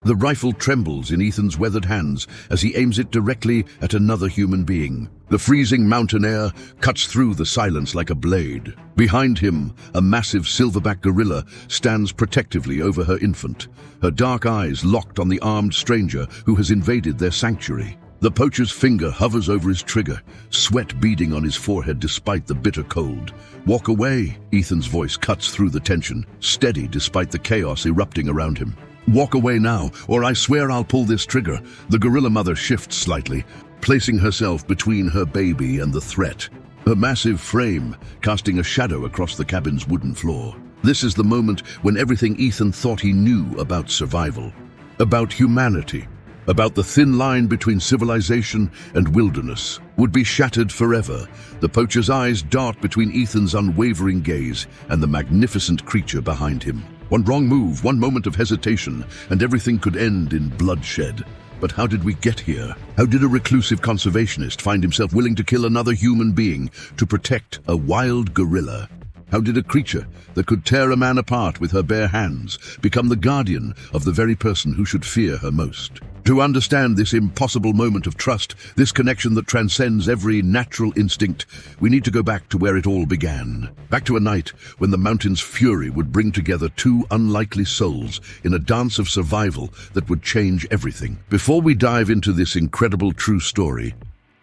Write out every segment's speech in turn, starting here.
The rifle trembles in Ethan's weathered hands as he aims it directly at another human being. The freezing mountain air cuts through the silence like a blade. Behind him, a massive silverback gorilla stands protectively over her infant, her dark eyes locked on the armed stranger who has invaded their sanctuary. The poacher's finger hovers over his trigger, sweat beading on his forehead despite the bitter cold. "Walk away," Ethan's voice cuts through the tension, steady despite the chaos erupting around him. "Walk away now, or I swear I'll pull this trigger." The gorilla mother shifts slightly, placing herself between her baby and the threat, her massive frame casting a shadow across the cabin's wooden floor. This is the moment when everything Ethan thought he knew about survival, about humanity, about the thin line between civilization and wilderness, would be shattered forever. The poacher's eyes dart between Ethan's unwavering gaze and the magnificent creature behind him. One wrong move, one moment of hesitation, and everything could end in bloodshed. But how did we get here? How did a reclusive conservationist find himself willing to kill another human being to protect a wild gorilla? How did a creature that could tear a man apart with her bare hands become the guardian of the very person who should fear her most? To understand this impossible moment of trust, this connection that transcends every natural instinct, we need to go back to where it all began. Back to a night when the mountain's fury would bring together two unlikely souls in a dance of survival that would change everything. Before we dive into this incredible true story,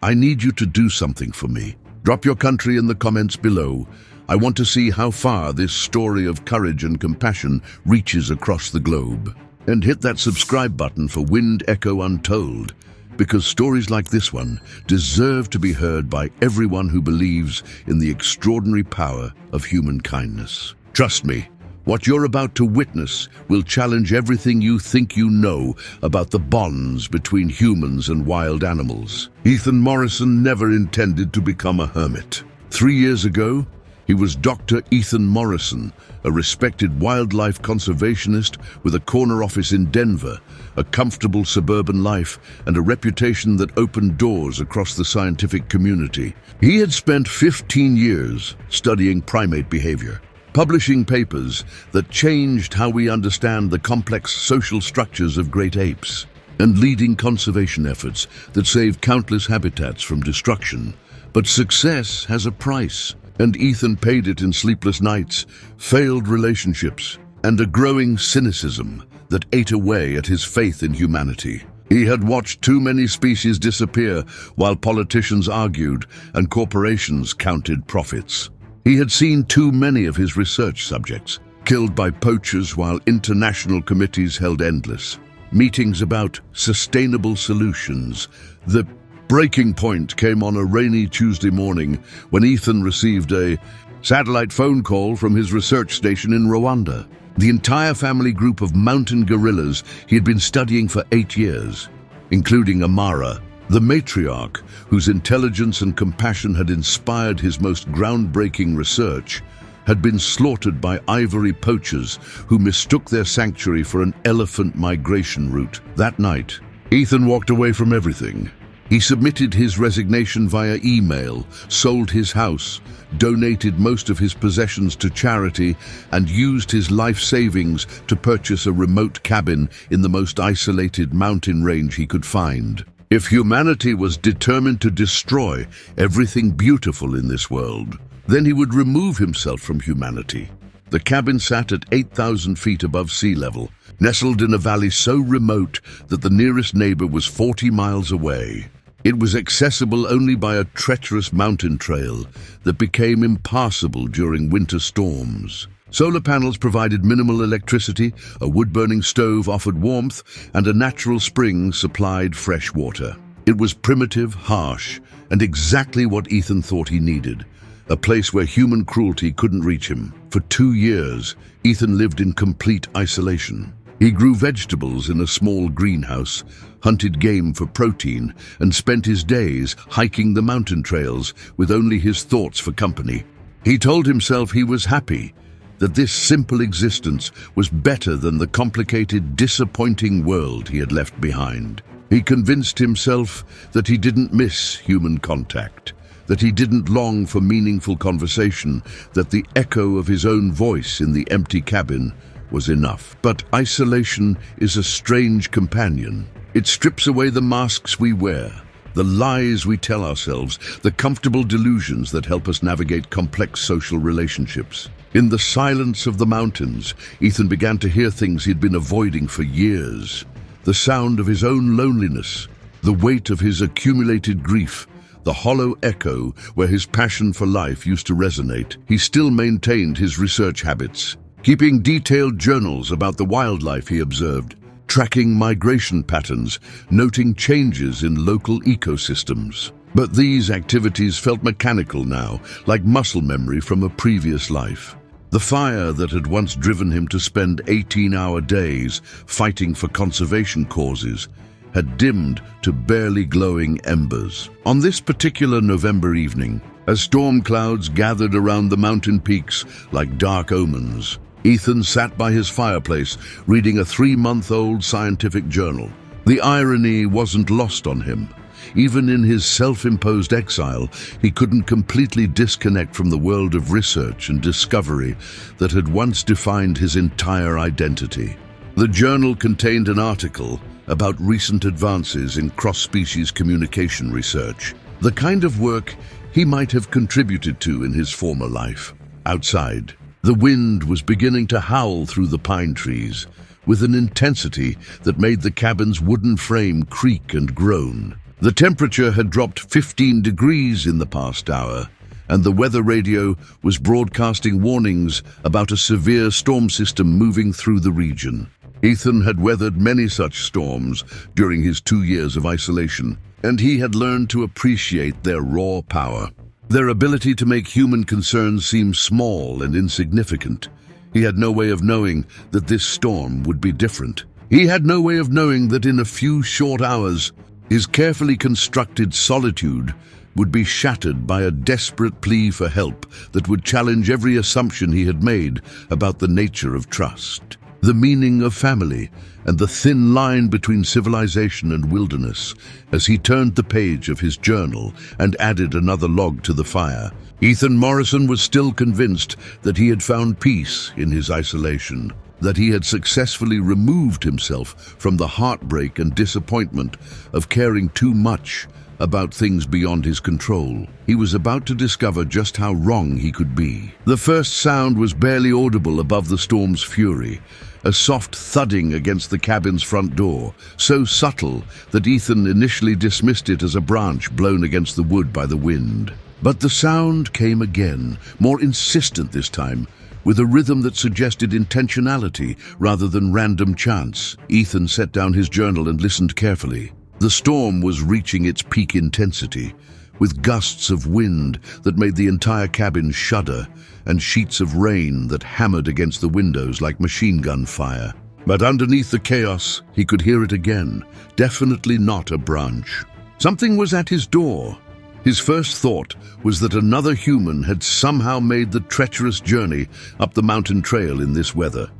I need you to do something for me. Drop your country in the comments below. I want to see how far this story of courage and compassion reaches across the globe. And hit that subscribe button for Wind Echo Untold, because stories like this one deserve to be heard by everyone who believes in the extraordinary power of human kindness. Trust me, what you're about to witness will challenge everything you think you know about the bonds between humans and wild animals. Ethan Morrison never intended to become a hermit. 3 years ago, he was Dr. Ethan Morrison, a respected wildlife conservationist with a corner office in Denver, a comfortable suburban life, and a reputation that opened doors across the scientific community. He had spent 15 years studying primate behavior, publishing papers that changed how we understand the complex social structures of great apes, and leading conservation efforts that saved countless habitats from destruction. But success has a price. And Ethan paid it in sleepless nights, failed relationships, and a growing cynicism that ate away at his faith in humanity. He had watched too many species disappear while politicians argued and corporations counted profits. He had seen too many of his research subjects killed by poachers while international committees held endless meetings about sustainable solutions. The breaking point came on a rainy Tuesday morning when Ethan received a satellite phone call from his research station in Rwanda. The entire family group of mountain gorillas he had been studying for 8 years, including Amara, the matriarch whose intelligence and compassion had inspired his most groundbreaking research, had been slaughtered by ivory poachers who mistook their sanctuary for an elephant migration route. That night, Ethan walked away from everything. He submitted his resignation via email, sold his house, donated most of his possessions to charity, and used his life savings to purchase a remote cabin in the most isolated mountain range he could find. If humanity was determined to destroy everything beautiful in this world, then he would remove himself from humanity. The cabin sat at 8,000 feet above sea level, nestled in a valley so remote that the nearest neighbor was 40 miles away. It was accessible only by a treacherous mountain trail that became impassable during winter storms. Solar panels provided minimal electricity, a wood-burning stove offered warmth, and a natural spring supplied fresh water. It was primitive, harsh, and exactly what Ethan thought he needed, a place where human cruelty couldn't reach him. For 2 years, Ethan lived in complete isolation. He grew vegetables in a small greenhouse, hunted game for protein, and spent his days hiking the mountain trails with only his thoughts for company. He told himself he was happy, that this simple existence was better than the complicated, disappointing world he had left behind. He convinced himself that he didn't miss human contact, that he didn't long for meaningful conversation, that the echo of his own voice in the empty cabin was enough. But isolation is a strange companion. It strips away the masks we wear, the lies we tell ourselves, the comfortable delusions that help us navigate complex social relationships. In the silence of the mountains, Ethan began to hear things he'd been avoiding for years. The sound of his own loneliness, the weight of his accumulated grief, the hollow echo where his passion for life used to resonate. He still maintained his research habits, keeping detailed journals about the wildlife he observed, tracking migration patterns, noting changes in local ecosystems. But these activities felt mechanical now, like muscle memory from a previous life. The fire that had once driven him to spend 18-hour days fighting for conservation causes had dimmed to barely glowing embers. On this particular November evening, as storm clouds gathered around the mountain peaks like dark omens, Ethan sat by his fireplace reading a 3-month-old scientific journal. The irony wasn't lost on him. Even in his self-imposed exile, he couldn't completely disconnect from the world of research and discovery that had once defined his entire identity. The journal contained an article about recent advances in cross-species communication research, the kind of work he might have contributed to in his former life. Outside, the wind was beginning to howl through the pine trees with an intensity that made the cabin's wooden frame creak and groan. The temperature had dropped 15 degrees in the past hour, and the weather radio was broadcasting warnings about a severe storm system moving through the region. Ethan had weathered many such storms during his 2 years of isolation, and he had learned to appreciate their raw power, their ability to make human concerns seem small and insignificant. He had no way of knowing that this storm would be different. He had no way of knowing that in a few short hours, his carefully constructed solitude would be shattered by a desperate plea for help that would challenge every assumption he had made about the nature of trust, the meaning of family, and the thin line between civilization and wilderness. As he turned the page of his journal and added another log to the fire, Ethan Morrison was still convinced that he had found peace in his isolation, that he had successfully removed himself from the heartbreak and disappointment of caring too much about things beyond his control. He was about to discover just how wrong he could be. The first sound was barely audible above the storm's fury, a soft thudding against the cabin's front door, so subtle that Ethan initially dismissed it as a branch blown against the wood by the wind. But the sound came again, more insistent this time, with a rhythm that suggested intentionality rather than random chance. Ethan set down his journal and listened carefully. The storm was reaching its peak intensity, with gusts of wind that made the entire cabin shudder and sheets of rain that hammered against the windows like machine gun fire. But underneath the chaos, he could hear it again, definitely not a branch. Something was at his door. His first thought was that another human had somehow made the treacherous journey up the mountain trail in this weather.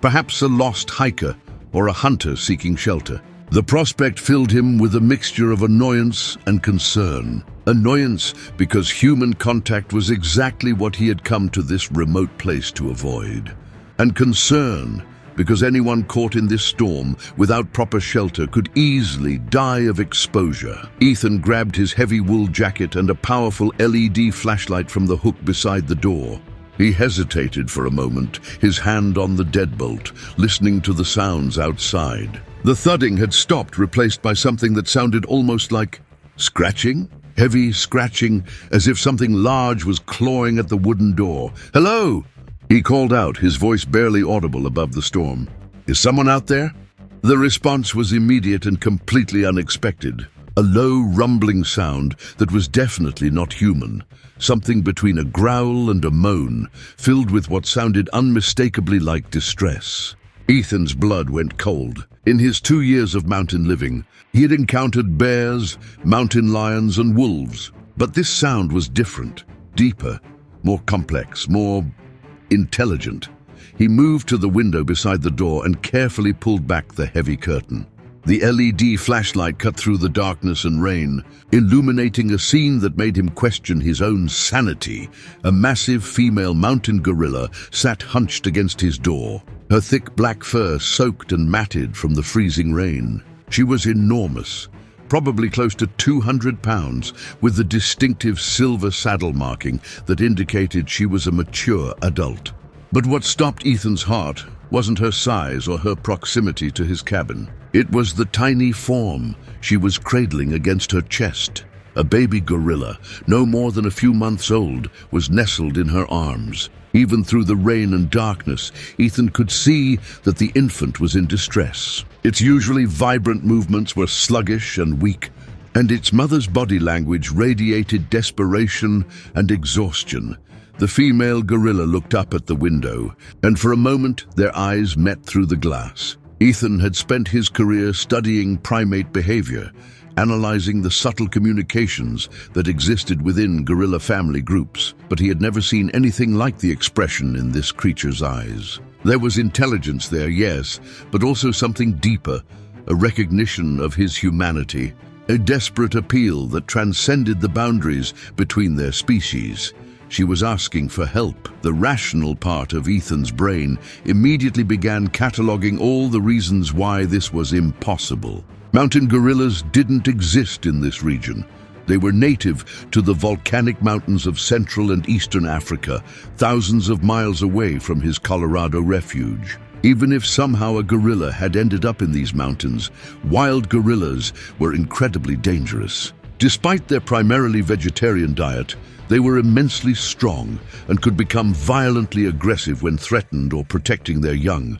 Perhaps a lost hiker or a hunter seeking shelter. The prospect filled him with a mixture of annoyance and concern. Annoyance because human contact was exactly what he had come to this remote place to avoid. And concern because anyone caught in this storm without proper shelter could easily die of exposure. Ethan grabbed his heavy wool jacket and a powerful LED flashlight from the hook beside the door. He hesitated for a moment, his hand on the deadbolt, listening to the sounds outside. The thudding had stopped, replaced by something that sounded almost like scratching. Heavy scratching, as if something large was clawing at the wooden door. "Hello!" he called out, his voice barely audible above the storm. "Is someone out there?" The response was immediate and completely unexpected. A low, rumbling sound that was definitely not human. Something between a growl and a moan, filled with what sounded unmistakably like distress. Ethan's blood went cold. In his 2 years of mountain living, he had encountered bears, mountain lions, and wolves. But this sound was different, deeper, more complex, more intelligent. He moved to the window beside the door and carefully pulled back the heavy curtain. The LED flashlight cut through the darkness and rain, illuminating a scene that made him question his own sanity. A massive female mountain gorilla sat hunched against his door, her thick black fur soaked and matted from the freezing rain. She was enormous, probably close to 200 pounds, with the distinctive silver saddle marking that indicated she was a mature adult. But what stopped Ethan's heart wasn't her size or her proximity to his cabin. It was the tiny form she was cradling against her chest. A baby gorilla, no more than a few months old, was nestled in her arms. Even through the rain and darkness, Ethan could see that the infant was in distress. Its usually vibrant movements were sluggish and weak, and its mother's body language radiated desperation and exhaustion. The female gorilla looked up at the window, and for a moment their eyes met through the glass. Ethan had spent his career studying primate behavior, analyzing the subtle communications that existed within gorilla family groups, but he had never seen anything like the expression in this creature's eyes. There was intelligence there, yes, but also something deeper, a recognition of his humanity, a desperate appeal that transcended the boundaries between their species. She was asking for help. The rational part of Ethan's brain immediately began cataloging all the reasons why this was impossible. Mountain gorillas didn't exist in this region. They were native to the volcanic mountains of Central and Eastern Africa, thousands of miles away from his Colorado refuge. Even if somehow a gorilla had ended up in these mountains, wild gorillas were incredibly dangerous. Despite their primarily vegetarian diet, they were immensely strong and could become violently aggressive when threatened or protecting their young.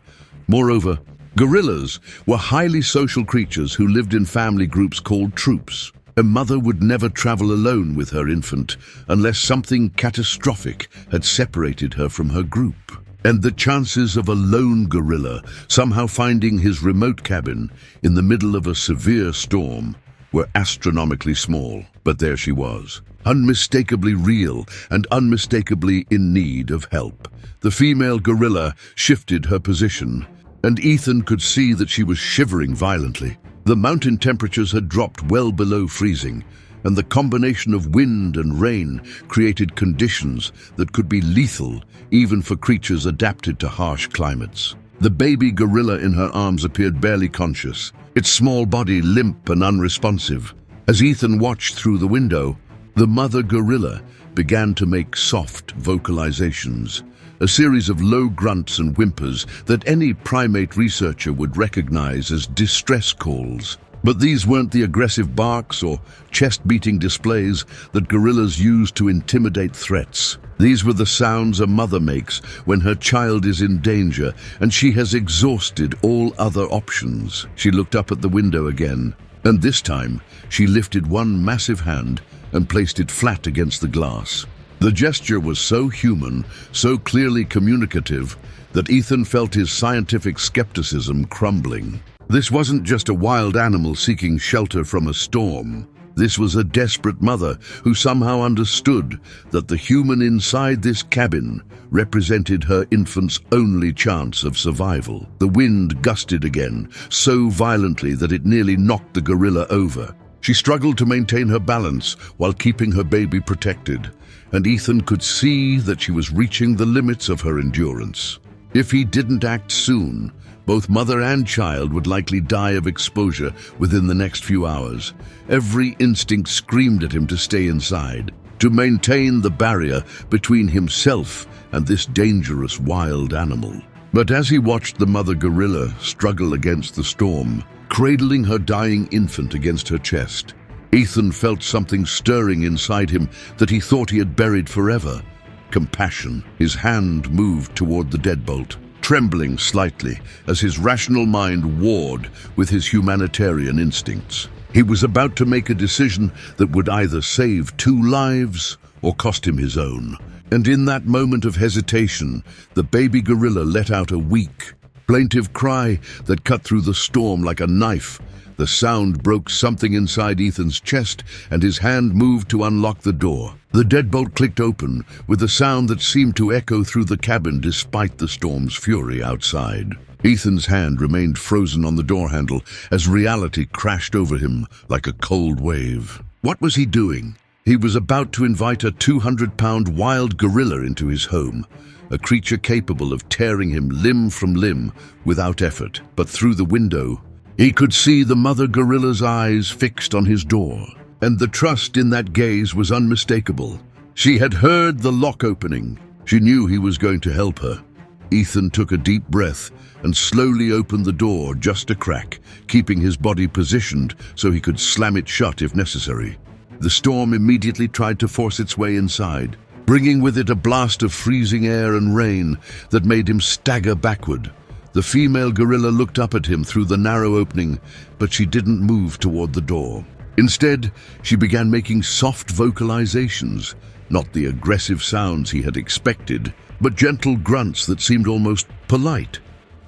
Moreover, gorillas were highly social creatures who lived in family groups called troops. A mother would never travel alone with her infant unless something catastrophic had separated her from her group. And the chances of a lone gorilla somehow finding his remote cabin in the middle of a severe storm were astronomically small. But there she was, unmistakably real and unmistakably in need of help. The female gorilla shifted her position, and Ethan could see that she was shivering violently. The mountain temperatures had dropped well below freezing, and the combination of wind and rain created conditions that could be lethal even for creatures adapted to harsh climates. The baby gorilla in her arms appeared barely conscious, its small body limp and unresponsive. As Ethan watched through the window, the mother gorilla began to make soft vocalizations, a series of low grunts and whimpers that any primate researcher would recognize as distress calls. But these weren't the aggressive barks or chest-beating displays that gorillas use to intimidate threats. These were the sounds a mother makes when her child is in danger and she has exhausted all other options. She looked up at the window again, and this time she lifted one massive hand and placed it flat against the glass. The gesture was so human, so clearly communicative, that Ethan felt his scientific skepticism crumbling. This wasn't just a wild animal seeking shelter from a storm. This was a desperate mother who somehow understood that the human inside this cabin represented her infant's only chance of survival. The wind gusted again, so violently that it nearly knocked the gorilla over. She struggled to maintain her balance while keeping her baby protected, and Ethan could see that she was reaching the limits of her endurance. If he didn't act soon, both mother and child would likely die of exposure within the next few hours. Every instinct screamed at him to stay inside, to maintain the barrier between himself and this dangerous wild animal. But as he watched the mother gorilla struggle against the storm, cradling her dying infant against her chest, Ethan felt something stirring inside him that he thought he had buried forever. Compassion. His hand moved toward the deadbolt, trembling slightly as his rational mind warred with his humanitarian instincts. He was about to make a decision that would either save 2 lives or cost him his own. And in that moment of hesitation, the baby gorilla let out a weak, plaintive cry that cut through the storm like a knife. The sound broke something inside Ethan's chest, and his hand moved to unlock the door. The deadbolt clicked open with a sound that seemed to echo through the cabin despite the storm's fury outside. Ethan's hand remained frozen on the door handle as reality crashed over him like a cold wave. What was he doing? He was about to invite a 200-pound wild gorilla into his home, a creature capable of tearing him limb from limb without effort. But through the window, he could see the mother gorilla's eyes fixed on his door, and the trust in that gaze was unmistakable. She had heard the lock opening. She knew he was going to help her. Ethan took a deep breath and slowly opened the door just a crack, keeping his body positioned so he could slam it shut if necessary. The storm immediately tried to force its way inside, bringing with it a blast of freezing air and rain that made him stagger backward. The female gorilla looked up at him through the narrow opening, but she didn't move toward the door. Instead, she began making soft vocalizations, not the aggressive sounds he had expected, but gentle grunts that seemed almost polite,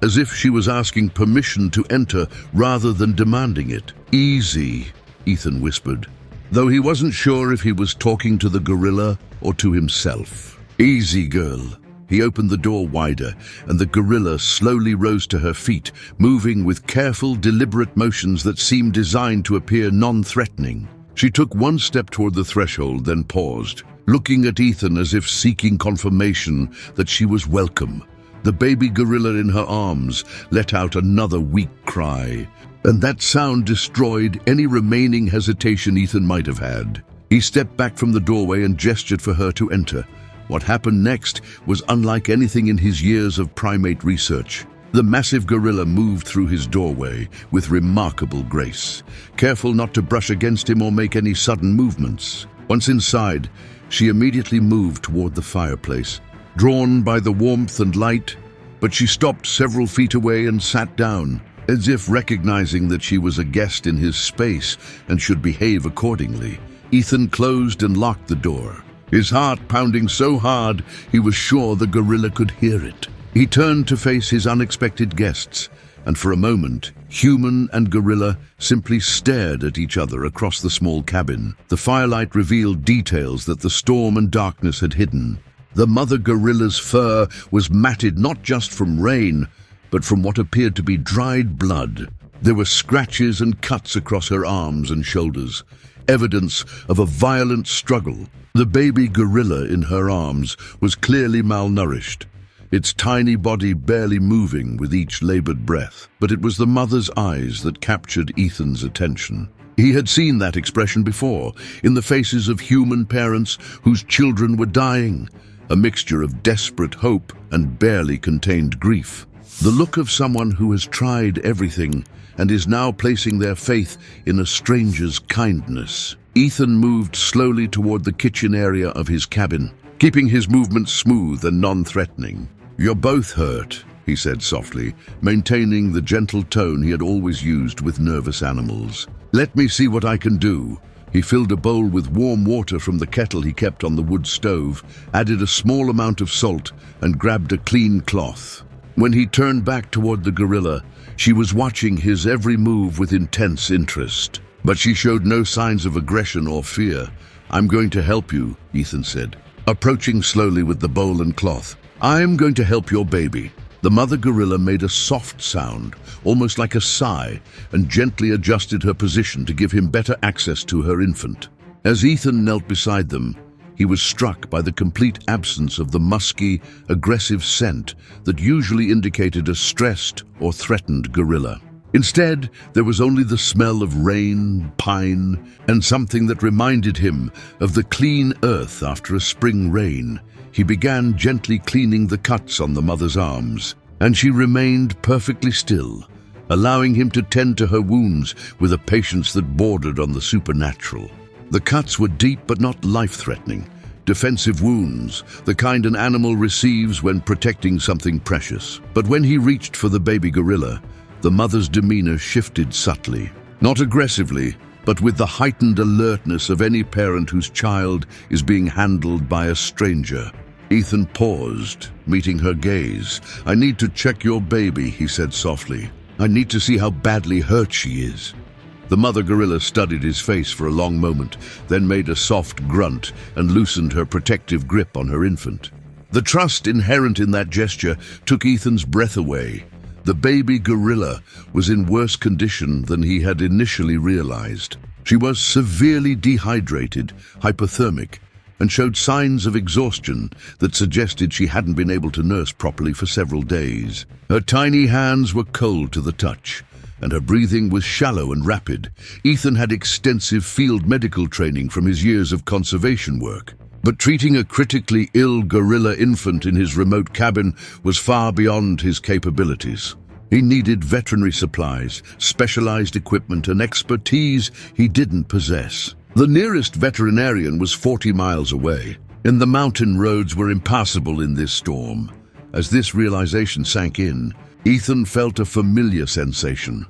as if she was asking permission to enter rather than demanding it. "Easy," Ethan whispered, though he wasn't sure if he was talking to the gorilla or to himself. "Easy, girl." He opened the door wider, and the gorilla slowly rose to her feet, moving with careful, deliberate motions that seemed designed to appear non-threatening. She took one step toward the threshold, then paused, looking at Ethan as if seeking confirmation that she was welcome. The baby gorilla in her arms let out another weak cry, and that sound destroyed any remaining hesitation Ethan might have had. He stepped back from the doorway and gestured for her to enter. What happened next was unlike anything in his years of primate research. The massive gorilla moved through his doorway with remarkable grace, careful not to brush against him or make any sudden movements. Once inside, she immediately moved toward the fireplace, drawn by the warmth and light, but she stopped several feet away and sat down, as if recognizing that she was a guest in his space and should behave accordingly. Ethan closed and locked the door, his heart pounding so hard he was sure the gorilla could hear it. He turned to face his unexpected guests, and for a moment, human and gorilla simply stared at each other across the small cabin. The firelight revealed details that the storm and darkness had hidden. The mother gorilla's fur was matted not just from rain, but from what appeared to be dried blood. There were scratches and cuts across her arms and shoulders, evidence of a violent struggle. The baby gorilla in her arms was clearly malnourished, its tiny body barely moving with each labored breath. But it was the mother's eyes that captured Ethan's attention. He had seen that expression before, in the faces of human parents whose children were dying, a mixture of desperate hope and barely contained grief. The look of someone who has tried everything and is now placing their faith in a stranger's kindness. Ethan moved slowly toward the kitchen area of his cabin, keeping his movements smooth and non-threatening. "You're both hurt," he said softly, maintaining the gentle tone he had always used with nervous animals. "Let me see what I can do." He filled a bowl with warm water from the kettle he kept on the wood stove, added a small amount of salt, and grabbed a clean cloth. When he turned back toward the gorilla, she was watching his every move with intense interest. But she showed no signs of aggression or fear. "I'm going to help you," Ethan said, approaching slowly with the bowl and cloth. "I'm going to help your baby." The mother gorilla made a soft sound, almost like a sigh, and gently adjusted her position to give him better access to her infant. As Ethan knelt beside them, he was struck by the complete absence of the musky, aggressive scent that usually indicated a stressed or threatened gorilla. Instead, there was only the smell of rain, pine, and something that reminded him of the clean earth after a spring rain. He began gently cleaning the cuts on the mother's arms, and she remained perfectly still, allowing him to tend to her wounds with a patience that bordered on the supernatural. The cuts were deep but not life-threatening, defensive wounds, the kind an animal receives when protecting something precious. But when he reached for the baby gorilla, the mother's demeanor shifted subtly, not aggressively, but with the heightened alertness of any parent whose child is being handled by a stranger. Ethan paused, meeting her gaze. "I need to check your baby," he said softly. "I need to see how badly hurt she is." The mother gorilla studied his face for a long moment, then made a soft grunt and loosened her protective grip on her infant. The trust inherent in that gesture took Ethan's breath away. The baby gorilla was in worse condition than he had initially realized. She was severely dehydrated, hypothermic, and showed signs of exhaustion that suggested she hadn't been able to nurse properly for several days. Her tiny hands were cold to the touch, and her breathing was shallow and rapid. Ethan had extensive field medical training from his years of conservation work, but treating a critically ill gorilla infant in his remote cabin was far beyond his capabilities. He needed veterinary supplies, specialized equipment, and expertise he didn't possess. The nearest veterinarian was 40 miles away, and the mountain roads were impassable in this storm. As this realization sank in, Ethan felt a familiar sensation,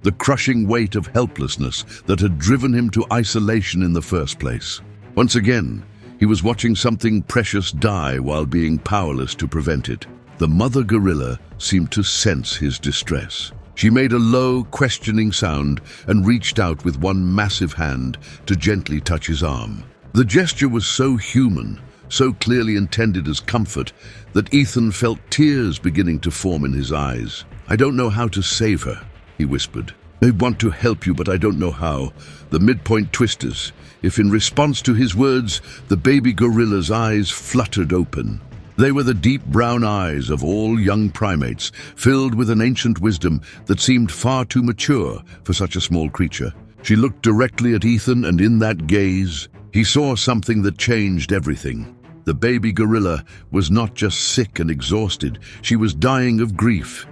the crushing weight of helplessness that had driven him to isolation in the first place. Once again, he was watching something precious die while being powerless to prevent it. The mother gorilla seemed to sense his distress. She made a low, questioning sound and reached out with one massive hand to gently touch his arm. The gesture was so human, so clearly intended as comfort, that Ethan felt tears beginning to form in his eyes. "I don't know how to save her," he whispered. "I want to help you, but I don't know how." The midpoint twisters. If in response to his words, the baby gorilla's eyes fluttered open. They were the deep brown eyes of all young primates, filled with an ancient wisdom that seemed far too mature for such a small creature. She looked directly at Ethan, and in that gaze, he saw something that changed everything. The baby gorilla was not just sick and exhausted, she was dying of grief.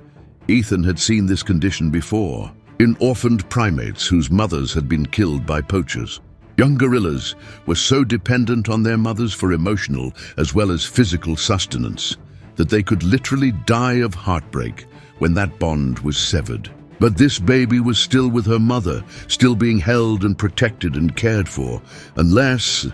Ethan had seen this condition before, in orphaned primates whose mothers had been killed by poachers. Young gorillas were so dependent on their mothers for emotional as well as physical sustenance that they could literally die of heartbreak when that bond was severed. But this baby was still with her mother, still being held and protected and cared for, unless...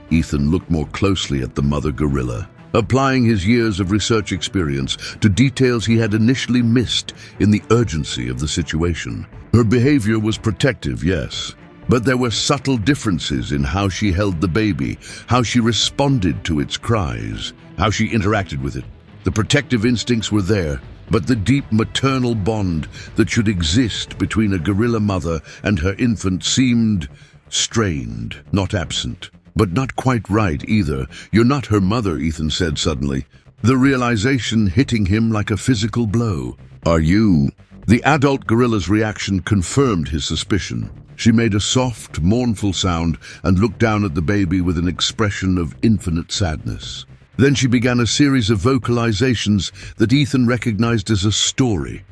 Ethan looked more closely at the mother gorilla, applying his years of research experience to details he had initially missed in the urgency of the situation. Her behavior was protective, yes, but there were subtle differences in how she held the baby, how she responded to its cries, how she interacted with it. The protective instincts were there, but the deep maternal bond that should exist between a gorilla mother and her infant seemed strained, not absent. But not quite right either. "You're not her mother," Ethan said suddenly, the realization hitting him like a physical blow. "Are you?" The adult gorilla's reaction confirmed his suspicion. She made a soft, mournful sound and looked down at the baby with an expression of infinite sadness. Then she began a series of vocalizations that Ethan recognized as a story,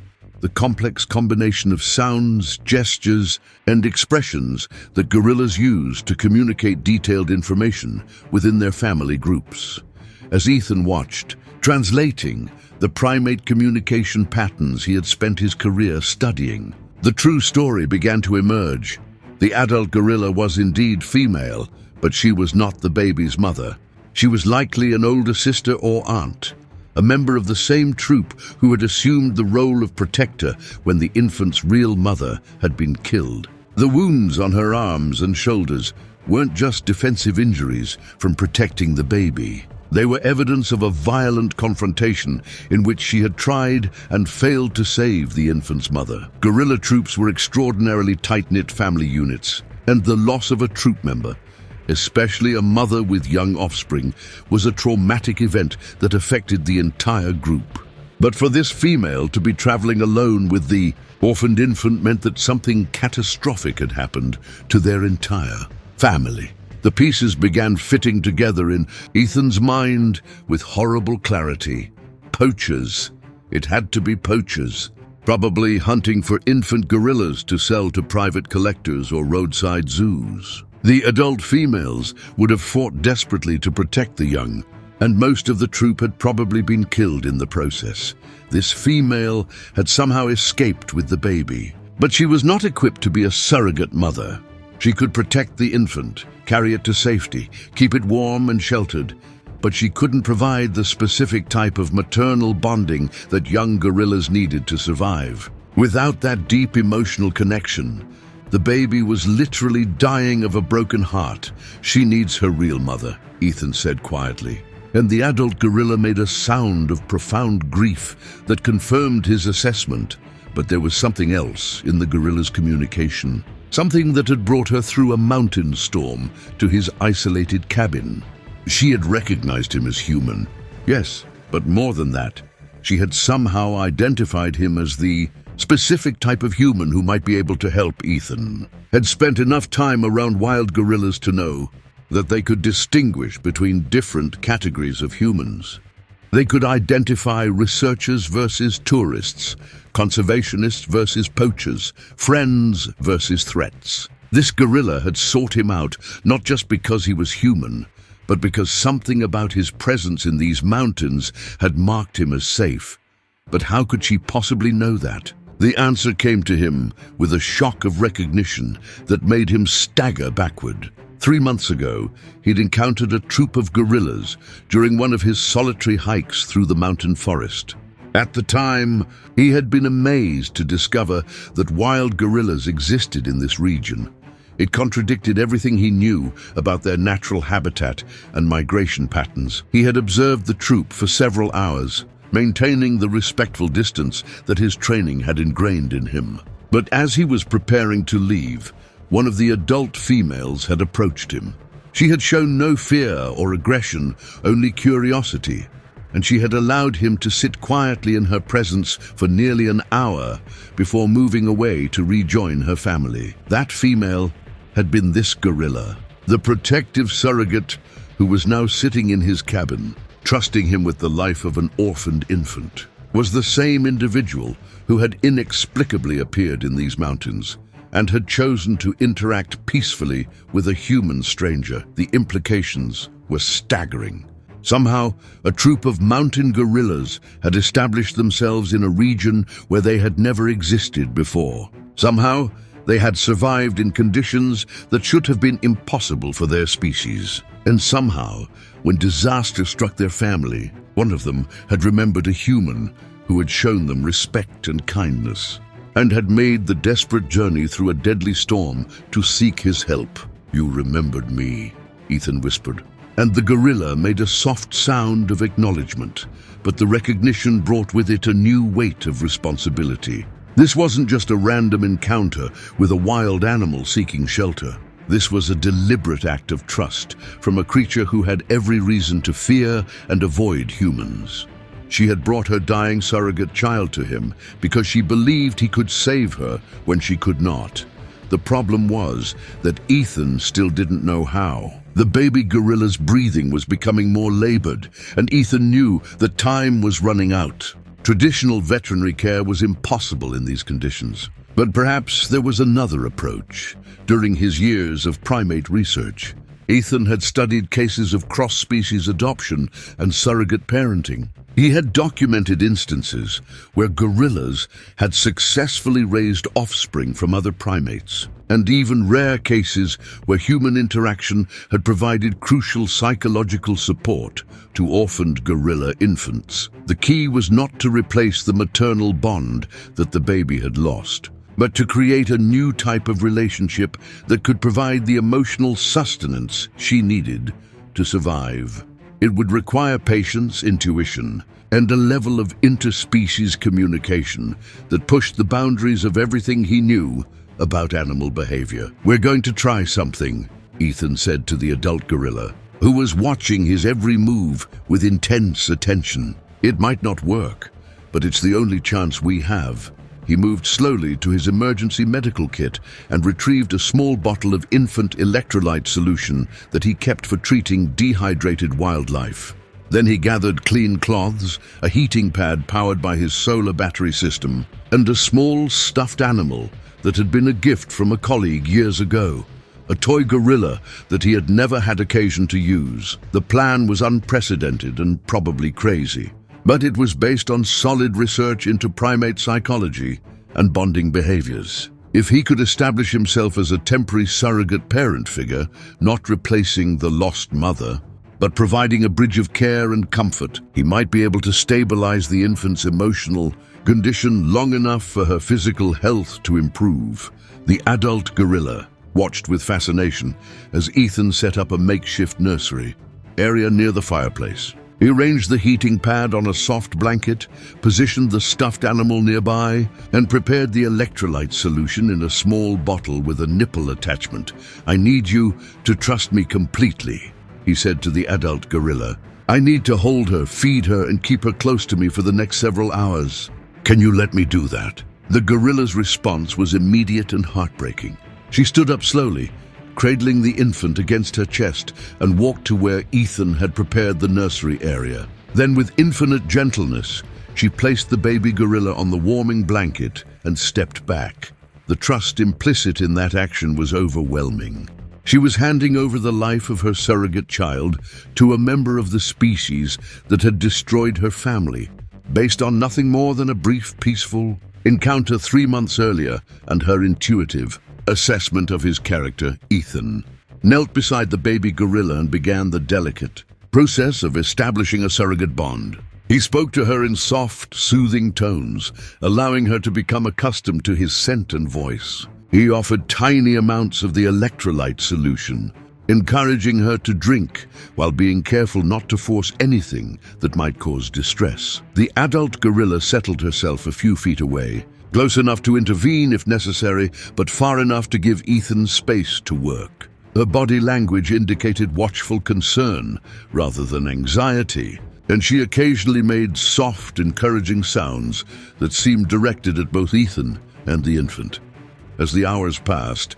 the complex combination of sounds, gestures, and expressions that gorillas use to communicate detailed information within their family groups. As Ethan watched, translating the primate communication patterns he had spent his career studying, the true story began to emerge. The adult gorilla was indeed female, but she was not the baby's mother. She was likely an older sister or aunt, a member of the same troop who had assumed the role of protector when the infant's real mother had been killed. The wounds on her arms and shoulders weren't just defensive injuries from protecting the baby. They were evidence of a violent confrontation in which she had tried and failed to save the infant's mother. Guerrilla troops were extraordinarily tight-knit family units, and the loss of a troop member, especially a mother with young offspring, was a traumatic event that affected the entire group. But for this female to be traveling alone with the orphaned infant meant that something catastrophic had happened to their entire family. The pieces began fitting together in Ethan's mind with horrible clarity. Poachers. It had to be poachers. Probably hunting for infant gorillas to sell to private collectors or roadside zoos. The adult females would have fought desperately to protect the young, and most of the troop had probably been killed in the process. This female had somehow escaped with the baby, but she was not equipped to be a surrogate mother. She could protect the infant, carry it to safety, keep it warm and sheltered, but she couldn't provide the specific type of maternal bonding that young gorillas needed to survive. Without that deep emotional connection, the baby was literally dying of a broken heart. "She needs her real mother," Ethan said quietly. and the adult gorilla made a sound of profound grief that confirmed his assessment. But there was something else in the gorilla's communication, something that had brought her through a mountain storm to his isolated cabin. She had recognized him as human, yes, but more than that, she had somehow identified him as the specific type of human who might be able to help Ethan. Had spent enough time around wild gorillas to know that they could distinguish between different categories of humans. They could identify researchers versus tourists, conservationists versus poachers, friends versus threats. This gorilla had sought him out not just because he was human, but because something about his presence in these mountains had marked him as safe. But how could she possibly know that? The answer came to him with a shock of recognition that made him stagger backward. 3 months ago, he'd encountered a troop of gorillas during one of his solitary hikes through the mountain forest. At the time, he had been amazed to discover that wild gorillas existed in this region. It contradicted everything he knew about their natural habitat and migration patterns. He had observed the troop for several hours, maintaining the respectful distance that his training had ingrained in him. But as he was preparing to leave, one of the adult females had approached him. She had shown no fear or aggression, only curiosity, and she had allowed him to sit quietly in her presence for nearly an hour before moving away to rejoin her family. That female had been this gorilla, the protective surrogate who was now sitting in his cabin, trusting him with the life of an orphaned infant. Was the same individual who had inexplicably appeared in these mountains and had chosen to interact peacefully with a human stranger. The implications were staggering. Somehow, a troop of mountain gorillas had established themselves in a region where they had never existed before. Somehow, they had survived in conditions that should have been impossible for their species. And somehow, when disaster struck their family, one of them had remembered a human who had shown them respect and kindness, and had made the desperate journey through a deadly storm to seek his help. "You remembered me," Ethan whispered. And the gorilla made a soft sound of acknowledgement, but the recognition brought with it a new weight of responsibility. This wasn't just a random encounter with a wild animal seeking shelter. This was a deliberate act of trust from a creature who had every reason to fear and avoid humans. She had brought her dying surrogate child to him because she believed he could save her when she could not. The problem was that Ethan still didn't know how. The baby gorilla's breathing was becoming more labored, and Ethan knew that time was running out. Traditional veterinary care was impossible in these conditions. But perhaps there was another approach. During his years of primate research, Ethan had studied cases of cross-species adoption and surrogate parenting. He had documented instances where gorillas had successfully raised offspring from other primates, and even rare cases where human interaction had provided crucial psychological support to orphaned gorilla infants. The key was not to replace the maternal bond that the baby had lost, but to create a new type of relationship that could provide the emotional sustenance she needed to survive. It would require patience, intuition, and a level of interspecies communication that pushed the boundaries of everything he knew about animal behavior. "We're going to try something," Ethan said to the adult gorilla, who was watching his every move with intense attention. "It might not work, but it's the only chance we have." He moved slowly to his emergency medical kit and retrieved a small bottle of infant electrolyte solution that he kept for treating dehydrated wildlife. Then he gathered clean cloths, a heating pad powered by his solar battery system, and a small stuffed animal that had been a gift from a colleague years ago, a toy gorilla that he had never had occasion to use. The plan was unprecedented and probably crazy, but it was based on solid research into primate psychology and bonding behaviors. If he could establish himself as a temporary surrogate parent figure, not replacing the lost mother, but providing a bridge of care and comfort, he might be able to stabilize the infant's emotional condition long enough for her physical health to improve. The adult gorilla watched with fascination as Ethan set up a makeshift nursery area near the fireplace. He arranged the heating pad on a soft blanket, positioned the stuffed animal nearby, and prepared the electrolyte solution in a small bottle with a nipple attachment. "I need you to trust me completely," he said to the adult gorilla. "I need to hold her, feed her, and keep her close to me for the next several hours. Can you let me do that?" The gorilla's response was immediate and heartbreaking. She stood up slowly, cradling the infant against her chest, and walked to where Ethan had prepared the nursery area. Then, with infinite gentleness, she placed the baby gorilla on the warming blanket and stepped back. The trust implicit in that action was overwhelming. She was handing over the life of her surrogate child to a member of the species that had destroyed her family, based on nothing more than a brief, peaceful encounter 3 months earlier and her intuitive assessment of his character. Ethan knelt beside the baby gorilla and began the delicate process of establishing a surrogate bond. He spoke to her in soft, soothing tones, allowing her to become accustomed to his scent and voice. He offered tiny amounts of the electrolyte solution, encouraging her to drink while being careful not to force anything that might cause distress. The adult gorilla settled herself a few feet away, close enough to intervene if necessary, but far enough to give Ethan space to work. Her body language indicated watchful concern rather than anxiety, and she occasionally made soft, encouraging sounds that seemed directed at both Ethan and the infant. As the hours passed,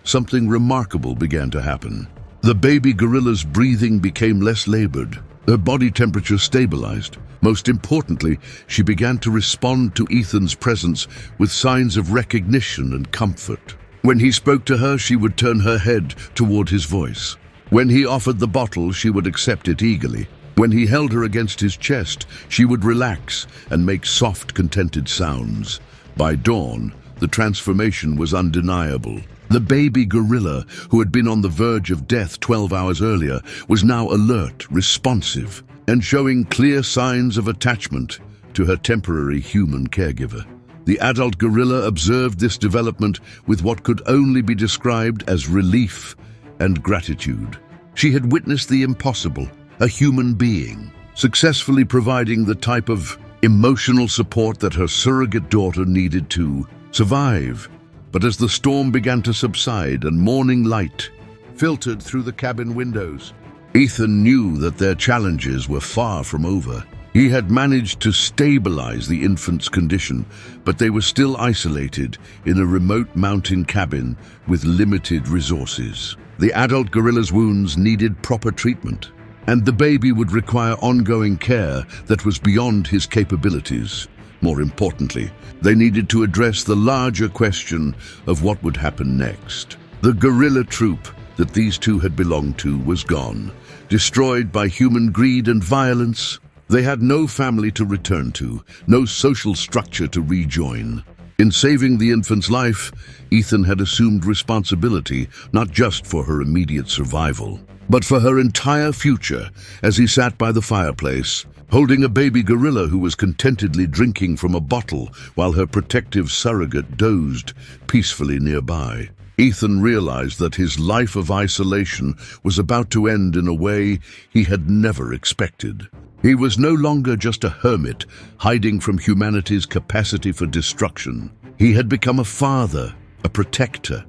something remarkable began to happen. The baby gorilla's breathing became less labored. Her body temperature stabilized. Most importantly, she began to respond to Ethan's presence with signs of recognition and comfort. When he spoke to her, she would turn her head toward his voice. When he offered the bottle, she would accept it eagerly. When he held her against his chest, she would relax and make soft, contented sounds. By dawn, the transformation was undeniable. The baby gorilla, who had been on the verge of death 12 hours earlier, was now alert, responsive, and showing clear signs of attachment to her temporary human caregiver. The adult gorilla observed this development with what could only be described as relief and gratitude. She had witnessed the impossible, a human being, successfully providing the type of emotional support that her surrogate daughter needed to survive. But as the storm began to subside and morning light filtered through the cabin windows, Ethan knew that their challenges were far from over. He had managed to stabilize the infant's condition, but they were still isolated in a remote mountain cabin with limited resources. The adult gorilla's wounds needed proper treatment, and the baby would require ongoing care that was beyond his capabilities. More importantly, they needed to address the larger question of what would happen next. The gorilla troop that these two had belonged to was gone, destroyed by human greed and violence. They had no family to return to, no social structure to rejoin. In saving the infant's life, Ethan had assumed responsibility not just for her immediate survival, but for her entire future. As he sat by the fireplace, holding a baby gorilla who was contentedly drinking from a bottle while her protective surrogate dozed peacefully nearby, Ethan realized that his life of isolation was about to end in a way he had never expected. He was no longer just a hermit hiding from humanity's capacity for destruction. He had become a father, a protector,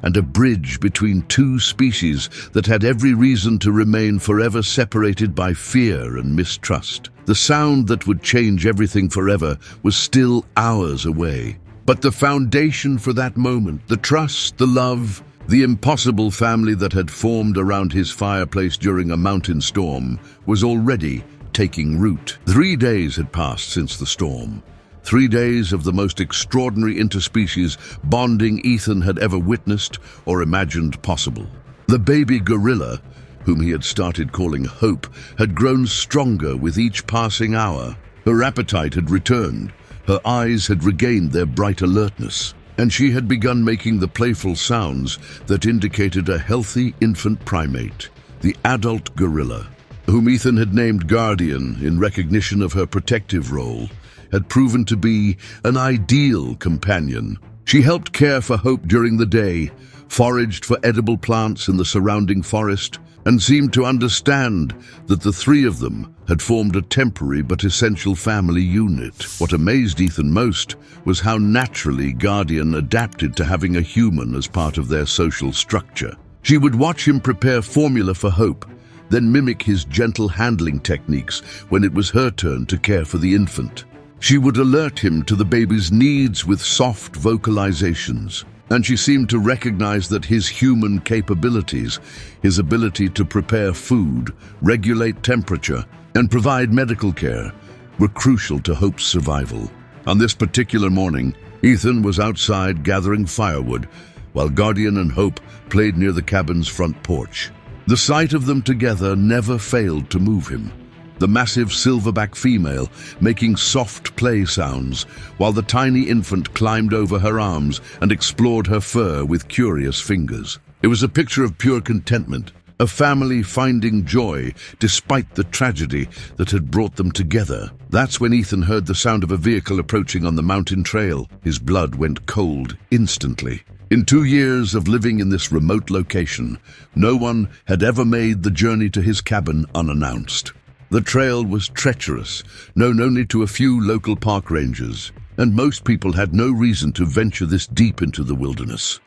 and a bridge between two species that had every reason to remain forever separated by fear and mistrust. The sound that would change everything forever was still hours away. But the foundation for that moment, the trust, the love, the impossible family that had formed around his fireplace during a mountain storm, was already taking root. 3 days had passed since the storm. 3 days of the most extraordinary interspecies bonding Ethan had ever witnessed or imagined possible. The baby gorilla, whom he had started calling Hope, had grown stronger with each passing hour. Her appetite had returned, her eyes had regained their bright alertness, and she had begun making the playful sounds that indicated a healthy infant primate. The adult gorilla, whom Ethan had named Guardian in recognition of her protective role, had proven to be an ideal companion. She helped care for Hope during the day, foraged for edible plants in the surrounding forest, and seemed to understand that the three of them had formed a temporary but essential family unit. What amazed Ethan most was how naturally Guardian adapted to having a human as part of their social structure. She would watch him prepare formula for Hope, then mimic his gentle handling techniques when it was her turn to care for the infant. She would alert him to the baby's needs with soft vocalizations, and she seemed to recognize that his human capabilities, his ability to prepare food, regulate temperature, and provide medical care, were crucial to Hope's survival. On this particular morning, Ethan was outside gathering firewood, while Guardian and Hope played near the cabin's front porch. The sight of them together never failed to move him. The massive silverback female making soft play sounds, while the tiny infant climbed over her arms and explored her fur with curious fingers. It was a picture of pure contentment, a family finding joy despite the tragedy that had brought them together. That's when Ethan heard the sound of a vehicle approaching on the mountain trail. His blood went cold instantly. In 2 years of living in this remote location, no one had ever made the journey to his cabin unannounced. The trail was treacherous, known only to a few local park rangers, and most people had no reason to venture this deep into the wilderness.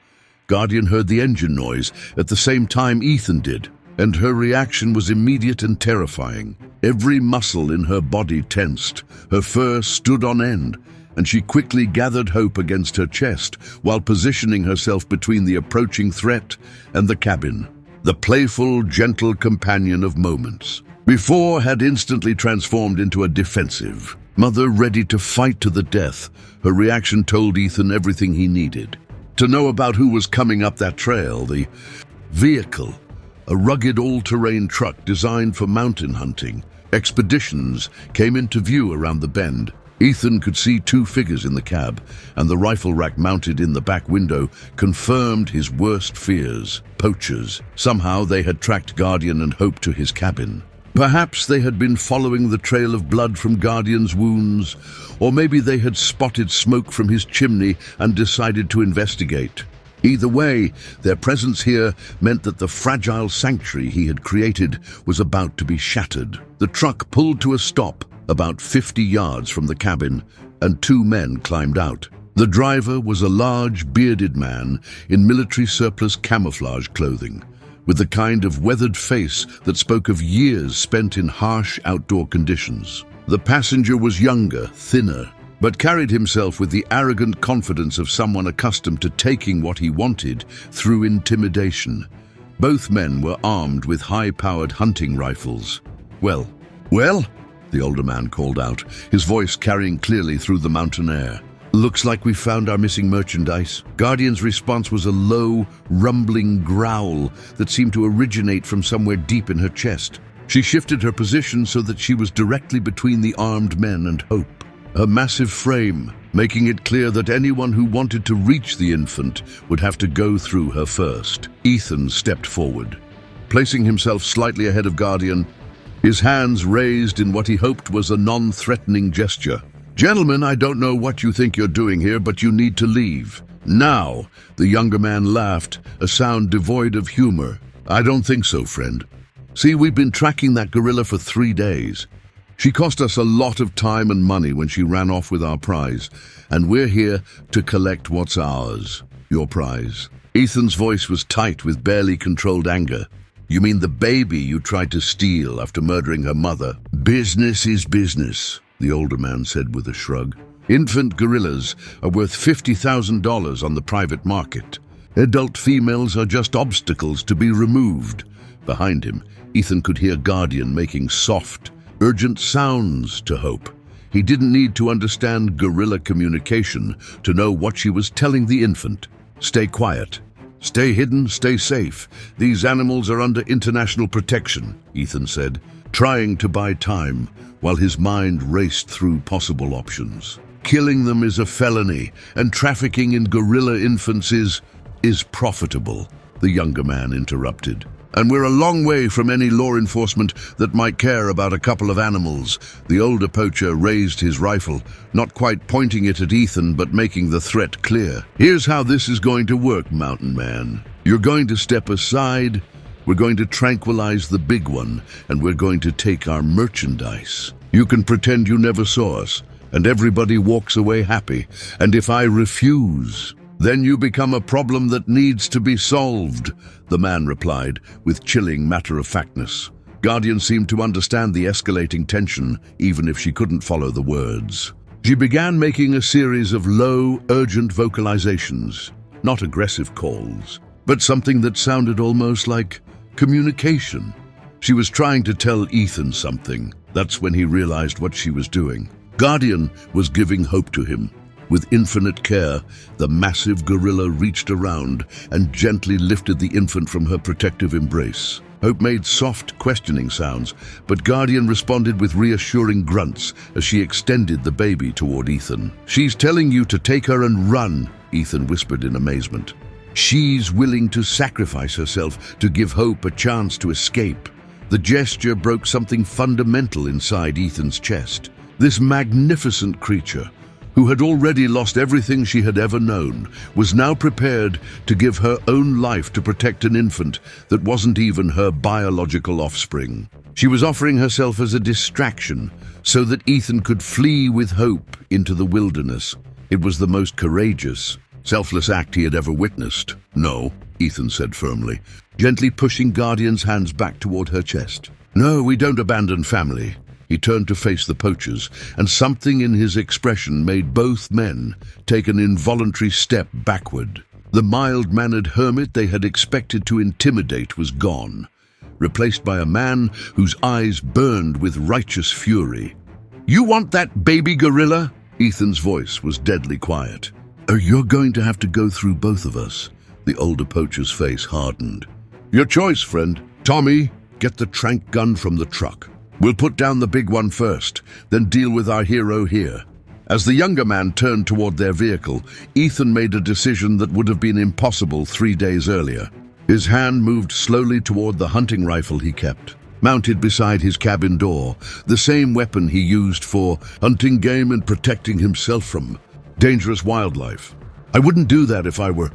Guardian heard the engine noise at the same time Ethan did, and her reaction was immediate and terrifying. Every muscle in her body tensed, her fur stood on end, and she quickly gathered Hope against her chest while positioning herself between the approaching threat and the cabin. The playful, gentle companion of moments. Before had instantly transformed into a defensive mother ready to fight to the death. Her reaction told Ethan everything he needed to know about who was coming up that trail. The vehicle, a rugged all-terrain truck designed for mountain hunting expeditions, came into view around the bend. Ethan could see 2 figures in the cab, and the rifle rack mounted in the back window confirmed his worst fears. Poachers. Somehow they had tracked Guardian and Hope to his cabin. Perhaps they had been following the trail of blood from Guardian's wounds, or maybe they had spotted smoke from his chimney and decided to investigate. Either way, their presence here meant that the fragile sanctuary he had created was about to be shattered. The truck pulled to a stop about 50 yards from the cabin, and 2 men climbed out. The driver was a large, bearded man in military surplus camouflage clothing, with the kind of weathered face that spoke of years spent in harsh outdoor conditions. The passenger was younger, thinner, but carried himself with the arrogant confidence of someone accustomed to taking what he wanted through intimidation. Both men were armed with high-powered hunting rifles. Well, the older man called out, his voice carrying clearly through the mountain air. Looks like we found our missing merchandise. Guardian's response was a low, rumbling growl that seemed to originate from somewhere deep in her chest. She shifted her position so that she was directly between the armed men and Hope, her massive frame making it clear that anyone who wanted to reach the infant would have to go through her first. Ethan stepped forward, placing himself slightly ahead of Guardian, his hands raised in what he hoped was a non-threatening gesture. "Gentlemen, I don't know what you think you're doing here, but you need to leave. Now." The younger man laughed, a sound devoid of humor. "I don't think so, friend. See, we've been tracking that gorilla for 3 days. She cost us a lot of time and money when she ran off with our prize, and we're here to collect what's ours, your prize." Ethan's voice was tight with barely controlled anger. "You mean the baby you tried to steal after murdering her mother?" "Business is business," the older man said with a shrug. "Infant gorillas are worth $50,000 on the private market. Adult females are just obstacles to be removed." Behind him, Ethan could hear Guardian making soft, urgent sounds to Hope. He didn't need to understand gorilla communication to know what she was telling the infant. "Stay quiet. Stay hidden, stay safe. These animals are under international protection," Ethan said, trying to buy time while his mind raced through possible options. "Killing them is a felony, and trafficking in gorilla infants is profitable," the younger man interrupted. "And we're a long way from any law enforcement that might care about a couple of animals." The older poacher raised his rifle, not quite pointing it at Ethan, but making the threat clear. "Here's how this is going to work, Mountain Man. You're going to step aside We're going to tranquilize the big one, and we're going to take our merchandise. You can pretend you never saw us, and everybody walks away happy. And if I refuse, then you become a problem that needs to be solved," the man replied, with chilling matter-of-factness. Guardian seemed to understand the escalating tension, even if she couldn't follow the words. She began making a series of low, urgent vocalizations, not aggressive calls, but something that sounded almost like communication. She was trying to tell Ethan something. That's when he realized what she was doing. Guardian was giving hope to him. With infinite care, the massive gorilla reached around and gently lifted the infant from her protective embrace. Hope made soft, questioning sounds, but Guardian responded with reassuring grunts as she extended the baby toward Ethan. "She's telling you to take her and run," Ethan whispered in amazement. "She's willing to sacrifice herself to give Hope a chance to escape." The gesture broke something fundamental inside Ethan's chest. This magnificent creature, who had already lost everything she had ever known, was now prepared to give her own life to protect an infant that wasn't even her biological offspring. She was offering herself as a distraction so that Ethan could flee with Hope into the wilderness. It was the most courageous, selfless act he had ever witnessed. "No," Ethan said firmly, gently pushing Guardian's hands back toward her chest. "No, we don't abandon family." He turned to face the poachers, and something in his expression made both men take an involuntary step backward. The mild-mannered hermit they had expected to intimidate was gone, replaced by a man whose eyes burned with righteous fury. "You want that baby gorilla?" Ethan's voice was deadly quiet. "You're going to have to go through both of us." The older poacher's face hardened. "Your choice, friend. Tommy, get the tranq gun from the truck. We'll put down the big one first, then deal with our hero here." As the younger man turned toward their vehicle, Ethan made a decision that would have been impossible 3 days earlier. His hand moved slowly toward the hunting rifle he kept, mounted beside his cabin door, the same weapon he used for hunting game and protecting himself from dangerous wildlife. "I wouldn't do that if I were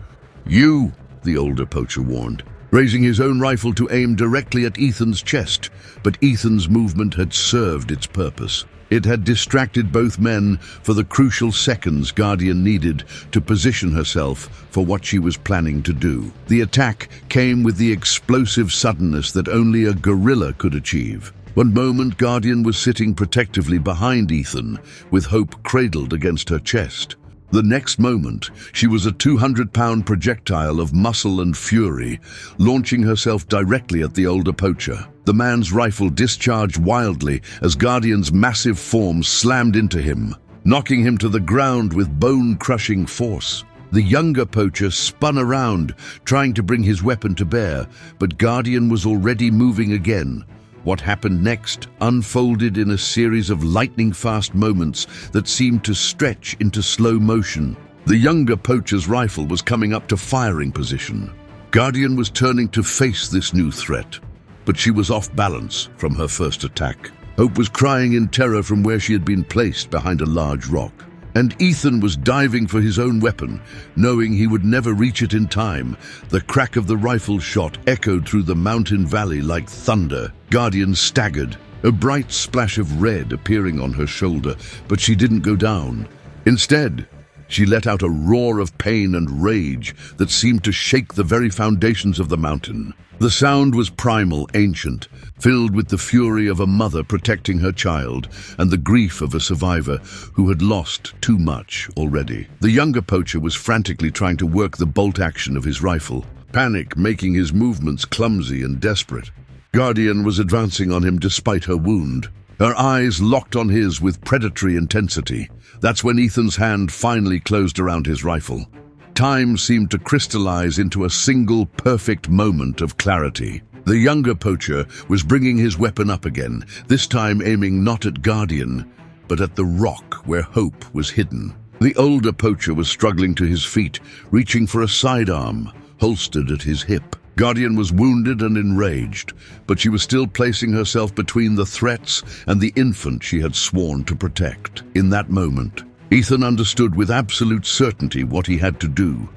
you," the older poacher warned, raising his own rifle to aim directly at Ethan's chest, but Ethan's movement had served its purpose. It had distracted both men for the crucial seconds Guardian needed to position herself for what she was planning to do. The attack came with the explosive suddenness that only a gorilla could achieve. One moment, Guardian was sitting protectively behind Ethan, with Hope cradled against her chest. The next moment, she was a 200-pound projectile of muscle and fury, launching herself directly at the older poacher. The man's rifle discharged wildly as Guardian's massive form slammed into him, knocking him to the ground with bone-crushing force. The younger poacher spun around, trying to bring his weapon to bear, but Guardian was already moving again. What happened next unfolded in a series of lightning-fast moments that seemed to stretch into slow motion. The younger poacher's rifle was coming up to firing position. Guardian was turning to face this new threat, but she was off balance from her first attack. Hope was crying in terror from where she had been placed behind a large rock. And Ethan was diving for his own weapon, knowing he would never reach it in time. The crack of the rifle shot echoed through the mountain valley like thunder. Guardian staggered, a bright splash of red appearing on her shoulder, but she didn't go down. Instead, she let out a roar of pain and rage that seemed to shake the very foundations of the mountain. The sound was primal, ancient, filled with the fury of a mother protecting her child and the grief of a survivor who had lost too much already. The younger poacher was frantically trying to work the bolt action of his rifle, panic making his movements clumsy and desperate. Guardian was advancing on him despite her wound, her eyes locked on his with predatory intensity. That's when Ethan's hand finally closed around his rifle. Time seemed to crystallize into a single perfect moment of clarity. The younger poacher was bringing his weapon up again, this time aiming not at Guardian, but at the rock where Hope was hidden. The older poacher was struggling to his feet, reaching for a sidearm, holstered at his hip. Guardian was wounded and enraged, but she was still placing herself between the threats and the infant she had sworn to protect. In that moment, Ethan understood with absolute certainty what he had to do.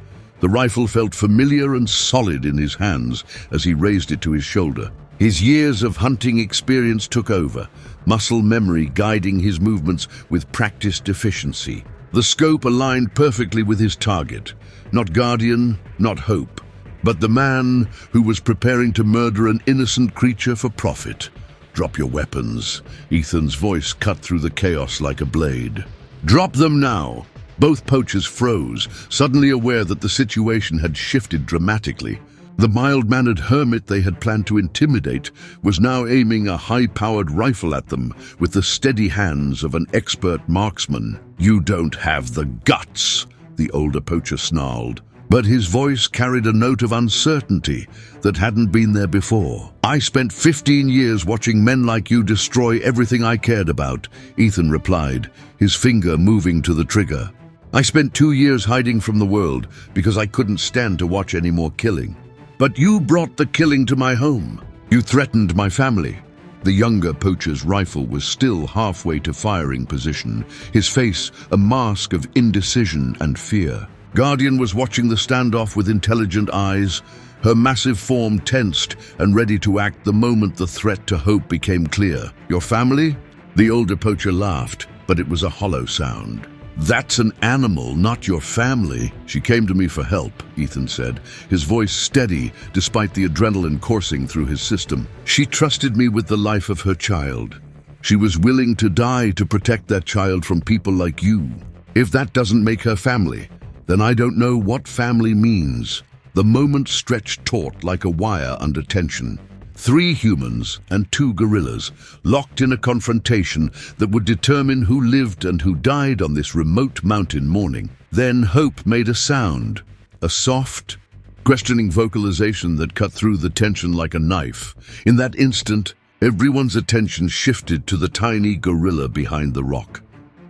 The rifle felt familiar and solid in his hands as he raised it to his shoulder. His years of hunting experience took over, muscle memory guiding his movements with practiced efficiency. The scope aligned perfectly with his target. Not Guardian, not Hope, but the man who was preparing to murder an innocent creature for profit. "Drop your weapons." Ethan's voice cut through the chaos like a blade. "Drop them now." Both poachers froze, suddenly aware that the situation had shifted dramatically. The mild-mannered hermit they had planned to intimidate was now aiming a high-powered rifle at them with the steady hands of an expert marksman. "You don't have the guts," the older poacher snarled, but his voice carried a note of uncertainty that hadn't been there before. "I spent 15 years watching men like you destroy everything I cared about," Ethan replied, his finger moving to the trigger. "I spent 2 years hiding from the world because I couldn't stand to watch any more killing. But you brought the killing to my home. You threatened my family." The younger poacher's rifle was still halfway to firing position, his face a mask of indecision and fear. Guardian was watching the standoff with intelligent eyes, her massive form tensed and ready to act the moment the threat to Hope became clear. "Your family?" The older poacher laughed, but it was a hollow sound. "That's an animal, not your family." "She came to me for help," Ethan said, his voice steady despite the adrenaline coursing through his system. "She trusted me with the life of her child. She was willing to die to protect that child from people like you. If that doesn't make her family, then I don't know what family means." The moment stretched taut like a wire under tension. 3 humans and 2 gorillas, locked in a confrontation that would determine who lived and who died on this remote mountain morning. Then Hope made a sound, a soft, questioning vocalization that cut through the tension like a knife. In that instant, everyone's attention shifted to the tiny gorilla behind the rock.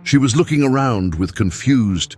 She was looking around with confused,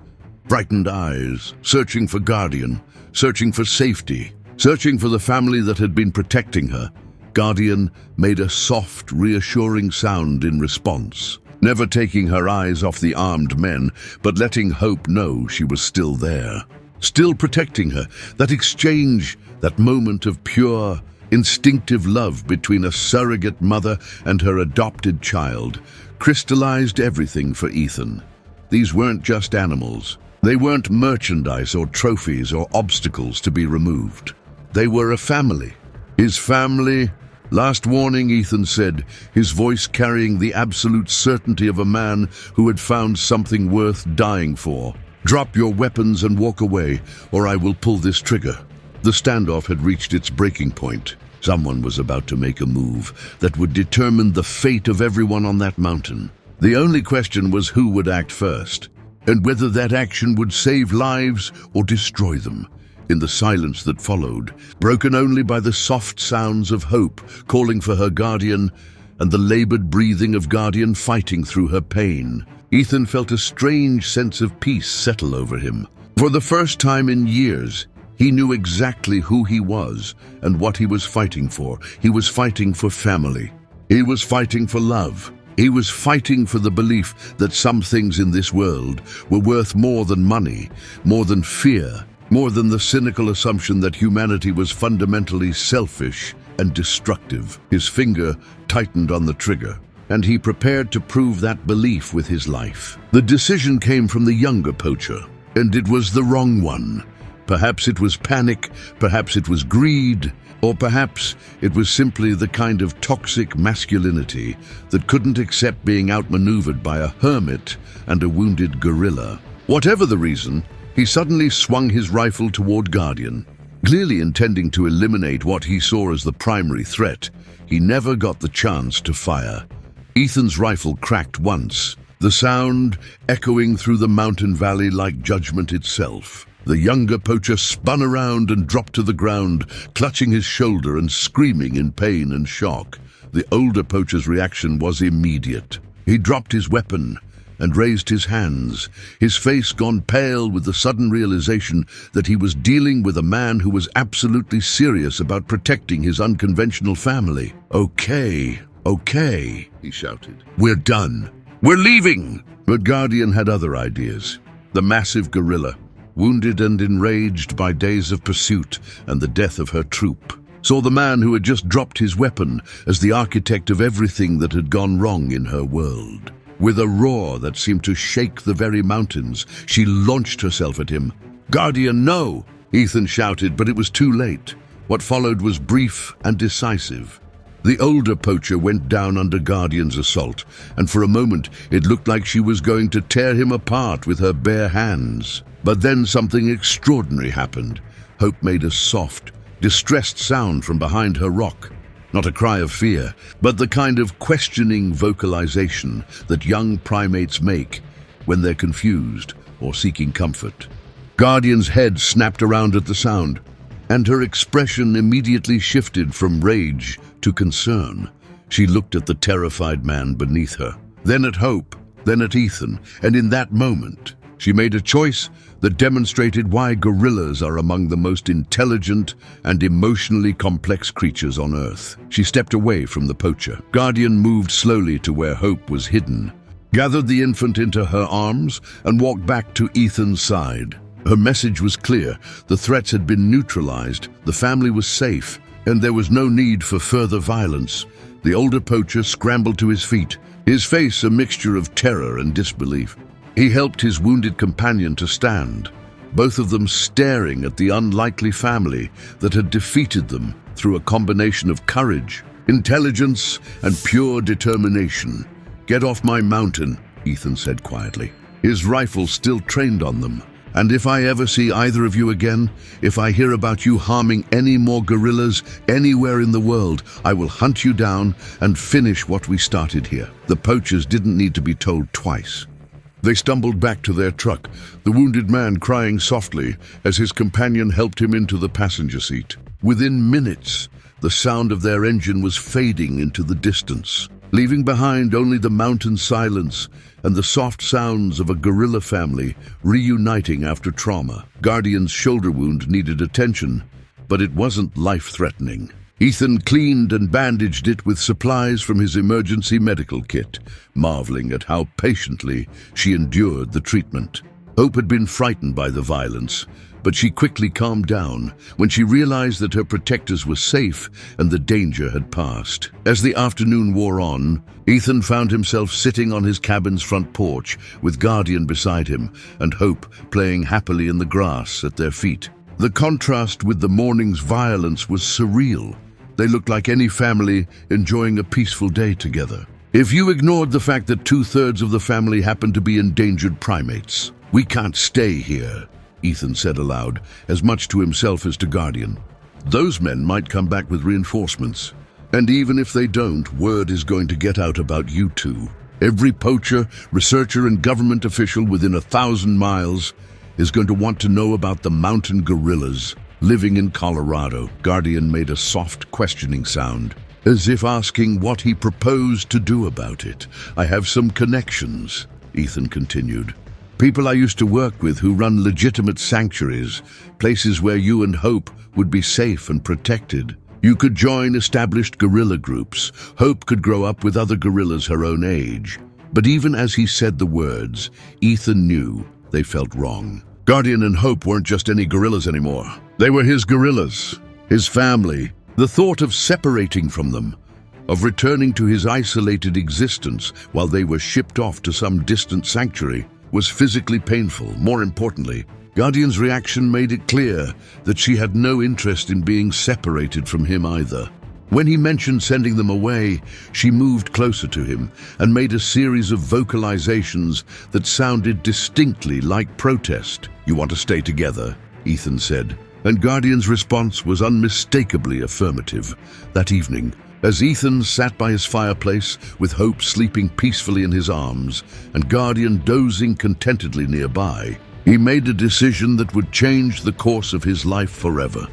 frightened eyes, searching for Guardian, searching for safety, searching for the family that had been protecting her. Guardian made a soft, reassuring sound in response, never taking her eyes off the armed men, but letting Hope know she was still there, still protecting her. That exchange, that moment of pure, instinctive love between a surrogate mother and her adopted child, crystallized everything for Ethan. These weren't just animals. They weren't merchandise or trophies or obstacles to be removed. They were a family. His family. "Last warning," Ethan said, his voice carrying the absolute certainty of a man who had found something worth dying for. "Drop your weapons and walk away, or I will pull this trigger." The standoff had reached its breaking point. Someone was about to make a move that would determine the fate of everyone on that mountain. The only question was who would act first, and whether that action would save lives or destroy them. In the silence that followed, broken only by the soft sounds of Hope calling for her Guardian and the labored breathing of Guardian fighting through her pain, Ethan felt a strange sense of peace settle over him. For the first time in years, he knew exactly who he was and what he was fighting for. He was fighting for family. He was fighting for love. He was fighting for the belief that some things in this world were worth more than money, more than fear, more than the cynical assumption that humanity was fundamentally selfish and destructive. His finger tightened on the trigger, and he prepared to prove that belief with his life. The decision came from the younger poacher, and it was the wrong one. Perhaps it was panic, perhaps it was greed, or perhaps it was simply the kind of toxic masculinity that couldn't accept being outmaneuvered by a hermit and a wounded gorilla. Whatever the reason, he suddenly swung his rifle toward Guardian, clearly intending to eliminate what he saw as the primary threat. He never got the chance to fire. Ethan's rifle cracked once, the sound echoing through the mountain valley like judgment itself. The younger poacher spun around and dropped to the ground, clutching his shoulder and screaming in pain and shock. The older poacher's reaction was immediate. He dropped his weapon and raised his hands, his face gone pale with the sudden realization that he was dealing with a man who was absolutely serious about protecting his unconventional family. Okay, he shouted. "We're done. We're leaving!" But Guardian had other ideas. The massive gorilla, wounded and enraged by days of pursuit and the death of her troop. Saw the man who had just dropped his weapon as the architect of everything that had gone wrong in her world. With a roar that seemed to shake the very mountains, she launched herself at him. "Guardian, no!" Ethan shouted, but it was too late. What followed was brief and decisive. The older poacher went down under Guardian's assault, and for a moment it looked like she was going to tear him apart with her bare hands. But then something extraordinary happened. Hope made a soft, distressed sound from behind her rock. Not a cry of fear, but the kind of questioning vocalization that young primates make when they're confused or seeking comfort. Guardian's head snapped around at the sound, and her expression immediately shifted from rage to concern. She looked at the terrified man beneath her, then at Hope, then at Ethan, and in that moment, she made a choice that demonstrated why gorillas are among the most intelligent and emotionally complex creatures on Earth. She stepped away from the poacher. Guardian moved slowly to where Hope was hidden, gathered the infant into her arms, and walked back to Ethan's side. Her message was clear. The threats had been neutralized, the family was safe, and there was no need for further violence. The older poacher scrambled to his feet, his face a mixture of terror and disbelief. He helped his wounded companion to stand, both of them staring at the unlikely family that had defeated them through a combination of courage, intelligence, and pure determination. "Get off my mountain," Ethan said quietly, his rifle still trained on them. "And if I ever see either of you again, if I hear about you harming any more gorillas anywhere in the world, I will hunt you down and finish what we started here." The poachers didn't need to be told twice. They stumbled back to their truck, the wounded man crying softly as his companion helped him into the passenger seat. Within minutes, the sound of their engine was fading into the distance, leaving behind only the mountain silence and the soft sounds of a gorilla family reuniting after trauma. Guardian's shoulder wound needed attention, but it wasn't life-threatening. Ethan cleaned and bandaged it with supplies from his emergency medical kit, marveling at how patiently she endured the treatment. Hope had been frightened by the violence, but she quickly calmed down when she realized that her protectors were safe and the danger had passed. As the afternoon wore on, Ethan found himself sitting on his cabin's front porch with Guardian beside him and Hope playing happily in the grass at their feet. The contrast with the morning's violence was surreal. They looked like any family enjoying a peaceful day together. If you ignored the fact that 2/3 of the family happened to be endangered primates. "We can't stay here," Ethan said aloud, as much to himself as to Guardian. "Those men might come back with reinforcements. And even if they don't, word is going to get out about you two. Every poacher, researcher, and government official within 1,000 miles is going to want to know about the mountain gorillas living in Colorado." Guardian made a soft, questioning sound, as if asking what he proposed to do about it. "I have some connections," Ethan continued. "People I used to work with who run legitimate sanctuaries, places where you and Hope would be safe and protected. You could join established gorilla groups. Hope could grow up with other gorillas her own age." But even as he said the words, Ethan knew they felt wrong. Guardian and Hope weren't just any gorillas anymore. They were his gorillas, his family. The thought of separating from them, of returning to his isolated existence while they were shipped off to some distant sanctuary, was physically painful. More importantly, Guardian's reaction made it clear that she had no interest in being separated from him either. When he mentioned sending them away, she moved closer to him and made a series of vocalizations that sounded distinctly like protest. "You want to stay together?" Ethan said, and Guardian's response was unmistakably affirmative. That evening, as Ethan sat by his fireplace with Hope sleeping peacefully in his arms and Guardian dozing contentedly nearby, he made a decision that would change the course of his life forever.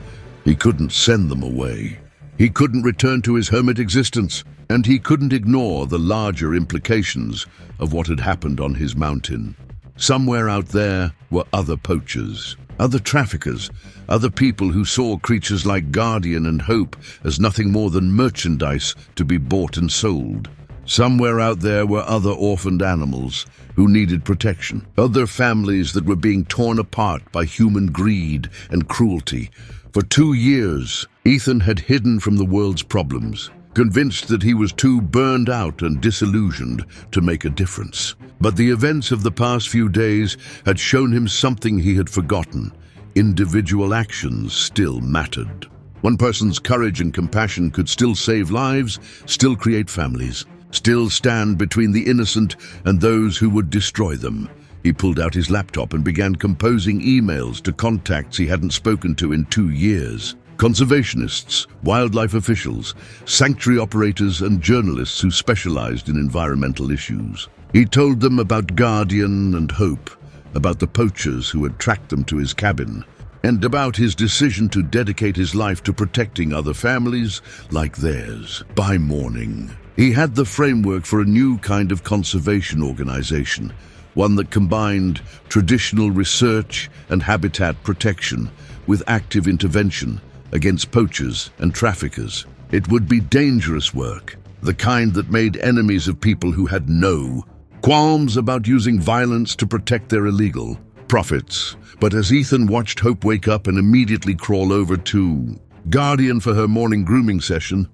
He couldn't send them away. He couldn't return to his hermit existence, and he couldn't ignore the larger implications of what had happened on his mountain. Somewhere out there were other poachers, other traffickers, other people who saw creatures like Guardian and Hope as nothing more than merchandise to be bought and sold. Somewhere out there were other orphaned animals who needed protection, other families that were being torn apart by human greed and cruelty. For 2 years, Ethan had hidden from the world's problems, convinced that he was too burned out and disillusioned to make a difference. But the events of the past few days had shown him something he had forgotten. Individual actions still mattered. One person's courage and compassion could still save lives, still create families, still stand between the innocent and those who would destroy them. He pulled out his laptop and began composing emails to contacts he hadn't spoken to in 2 years. Conservationists, wildlife officials, sanctuary operators, and journalists who specialized in environmental issues. He told them about Guardian and Hope, about the poachers who had tracked them to his cabin, and about his decision to dedicate his life to protecting other families like theirs. By morning, he had the framework for a new kind of conservation organization, one that combined traditional research and habitat protection with active intervention against poachers and traffickers. It would be dangerous work, the kind that made enemies of people who had no qualms about using violence to protect their illegal profits. But as Ethan watched Hope wake up and immediately crawl over to Guardian for her morning grooming session,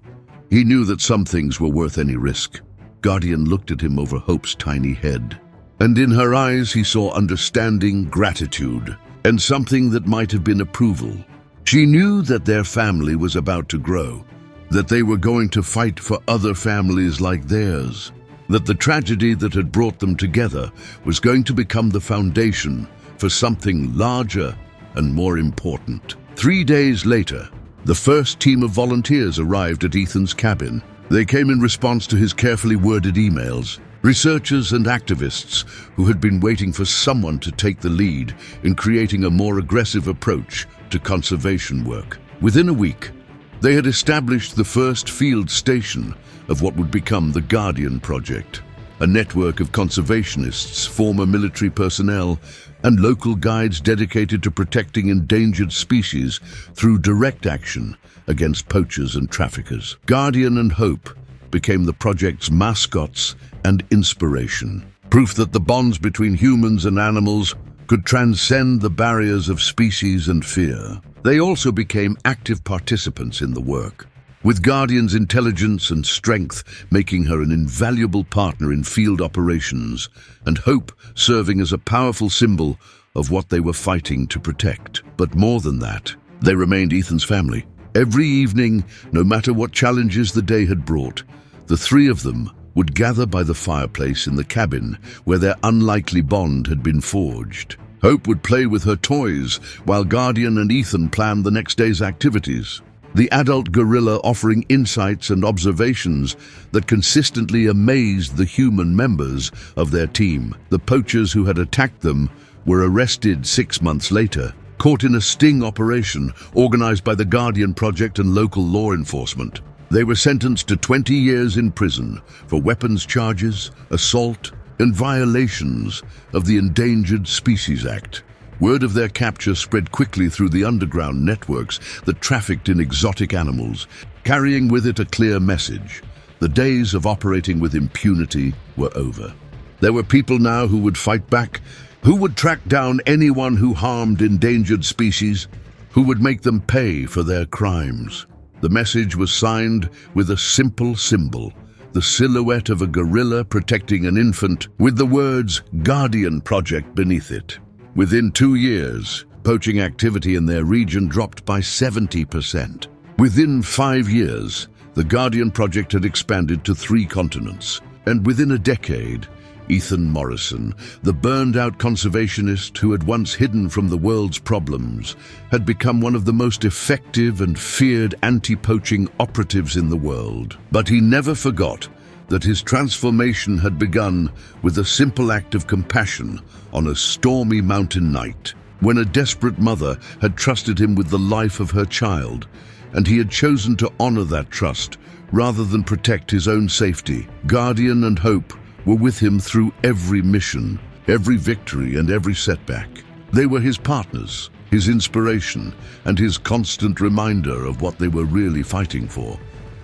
he knew that some things were worth any risk. Guardian looked at him over Hope's tiny head, and in her eyes he saw understanding, gratitude, and something that might have been approval. She knew that their family was about to grow, that they were going to fight for other families like theirs, that the tragedy that had brought them together was going to become the foundation for something larger and more important. 3 days later, the first team of volunteers arrived at Ethan's cabin. They came in response to his carefully worded emails. Researchers and activists who had been waiting for someone to take the lead in creating a more aggressive approach to conservation work. Within a week, they had established the first field station of what would become the Guardian Project, a network of conservationists, former military personnel, and local guides dedicated to protecting endangered species through direct action against poachers and traffickers. Guardian and Hope became the project's mascots and inspiration, proof that the bonds between humans and animals could transcend the barriers of species and fear. They also became active participants in the work, with Guardian's intelligence and strength making her an invaluable partner in field operations, and Hope serving as a powerful symbol of what they were fighting to protect. But more than that, they remained Ethan's family. Every evening, no matter what challenges the day had brought, the three of them would gather by the fireplace in the cabin where their unlikely bond had been forged. Hope would play with her toys while Guardian and Ethan planned the next day's activities. The adult gorilla offering insights and observations that consistently amazed the human members of their team. The poachers who had attacked them were arrested 6 months later, caught in a sting operation organized by the Guardian Project and local law enforcement. They were sentenced to 20 years in prison for weapons charges, assault, and violations of the Endangered Species Act. Word of their capture spread quickly through the underground networks that trafficked in exotic animals, carrying with it a clear message. The days of operating with impunity were over. There were people now who would fight back, who would track down anyone who harmed endangered species, who would make them pay for their crimes. The message was signed with a simple symbol, the silhouette of a gorilla protecting an infant, with the words Guardian Project beneath it. Within 2 years, poaching activity in their region dropped by 70%. Within 5 years, the Guardian Project had expanded to 3 continents. And within a decade, Ethan Morrison, the burned-out conservationist who had once hidden from the world's problems, had become one of the most effective and feared anti-poaching operatives in the world. But he never forgot that his transformation had begun with a simple act of compassion on a stormy mountain night, when a desperate mother had trusted him with the life of her child, and he had chosen to honor that trust rather than protect his own safety. Guardian and Hope were with him through every mission, every victory, and every setback. They were his partners, his inspiration, and his constant reminder of what they were really fighting for.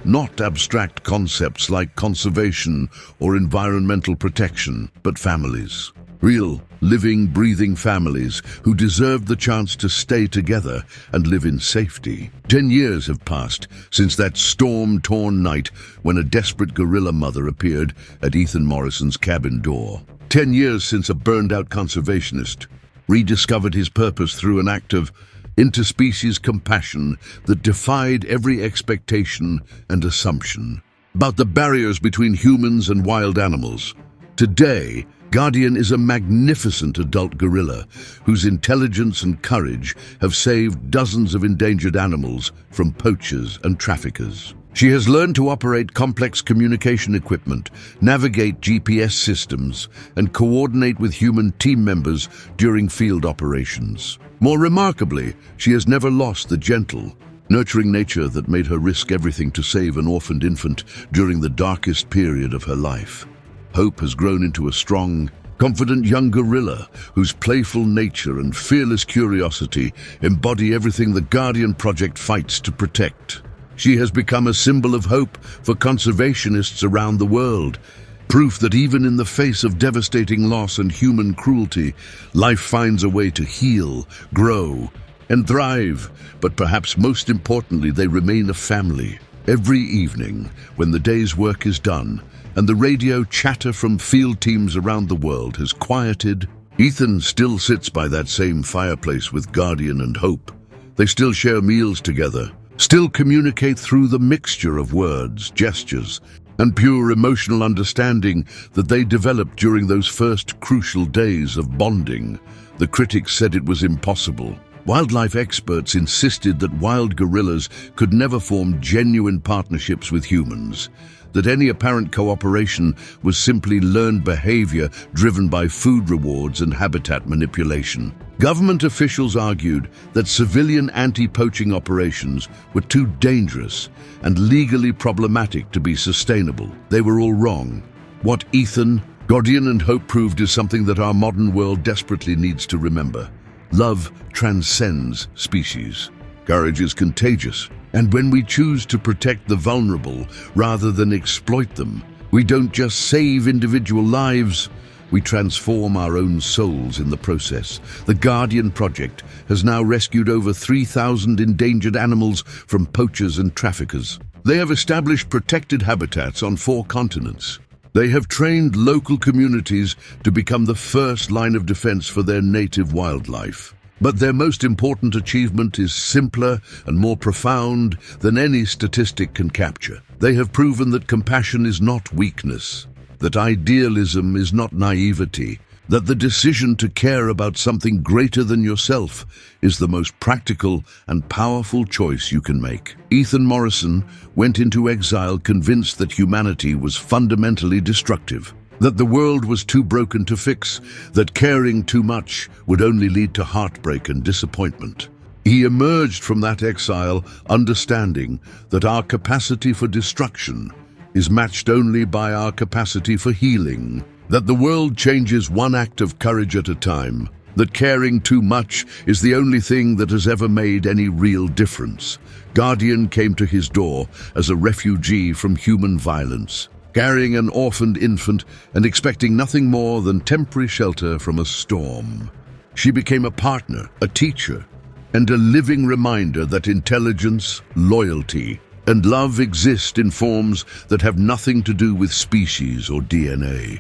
not abstract concepts like conservation or environmental protection, but families. Real, living, breathing families who deserve the chance to stay together and live in safety. 10 years have passed since that storm-torn night when a desperate gorilla mother appeared at Ethan Morrison's cabin door. 10 years since a burned-out conservationist rediscovered his purpose through an act of interspecies compassion that defied every expectation and assumption about the barriers between humans and wild animals. Today, Guardian is a magnificent adult gorilla whose intelligence and courage have saved dozens of endangered animals from poachers and traffickers. She has learned to operate complex communication equipment, navigate GPS systems, and coordinate with human team members during field operations. More remarkably, she has never lost the gentle, nurturing nature that made her risk everything to save an orphaned infant during the darkest period of her life. Hope has grown into a strong, confident young gorilla whose playful nature and fearless curiosity embody everything the Guardian Project fights to protect. She has become a symbol of hope for conservationists around the world, proof that even in the face of devastating loss and human cruelty, life finds a way to heal, grow, and thrive. But perhaps most importantly, they remain a family. Every evening, when the day's work is done, and the radio chatter from field teams around the world has quieted, Ethan still sits by that same fireplace with Guardian and Hope. They still share meals together, still communicate through the mixture of words, gestures, and pure emotional understanding that they developed during those first crucial days of bonding. The critics said it was impossible. Wildlife experts insisted that wild gorillas could never form genuine partnerships with humans, that any apparent cooperation was simply learned behavior driven by food rewards and habitat manipulation. Government officials argued that civilian anti-poaching operations were too dangerous and legally problematic to be sustainable. They were all wrong. What Ethan, Guardian, and Hope proved is something that our modern world desperately needs to remember. Love transcends species. Courage is contagious. And when we choose to protect the vulnerable rather than exploit them, we don't just save individual lives, we transform our own souls in the process. The Guardian Project has now rescued over 3,000 endangered animals from poachers and traffickers. They have established protected habitats on 4 continents. They have trained local communities to become the first line of defense for their native wildlife. But their most important achievement is simpler and more profound than any statistic can capture. They have proven that compassion is not weakness, that idealism is not naivety, that the decision to care about something greater than yourself is the most practical and powerful choice you can make. Ethan Morrison went into exile convinced that humanity was fundamentally destructive, that the world was too broken to fix, that caring too much would only lead to heartbreak and disappointment. He emerged from that exile understanding that our capacity for destruction is matched only by our capacity for healing, that the world changes one act of courage at a time, that caring too much is the only thing that has ever made any real difference. Guardian came to his door as a refugee from human violence, carrying an orphaned infant and expecting nothing more than temporary shelter from a storm. She became a partner, a teacher, and a living reminder that intelligence, loyalty, and love exist in forms that have nothing to do with species or DNA.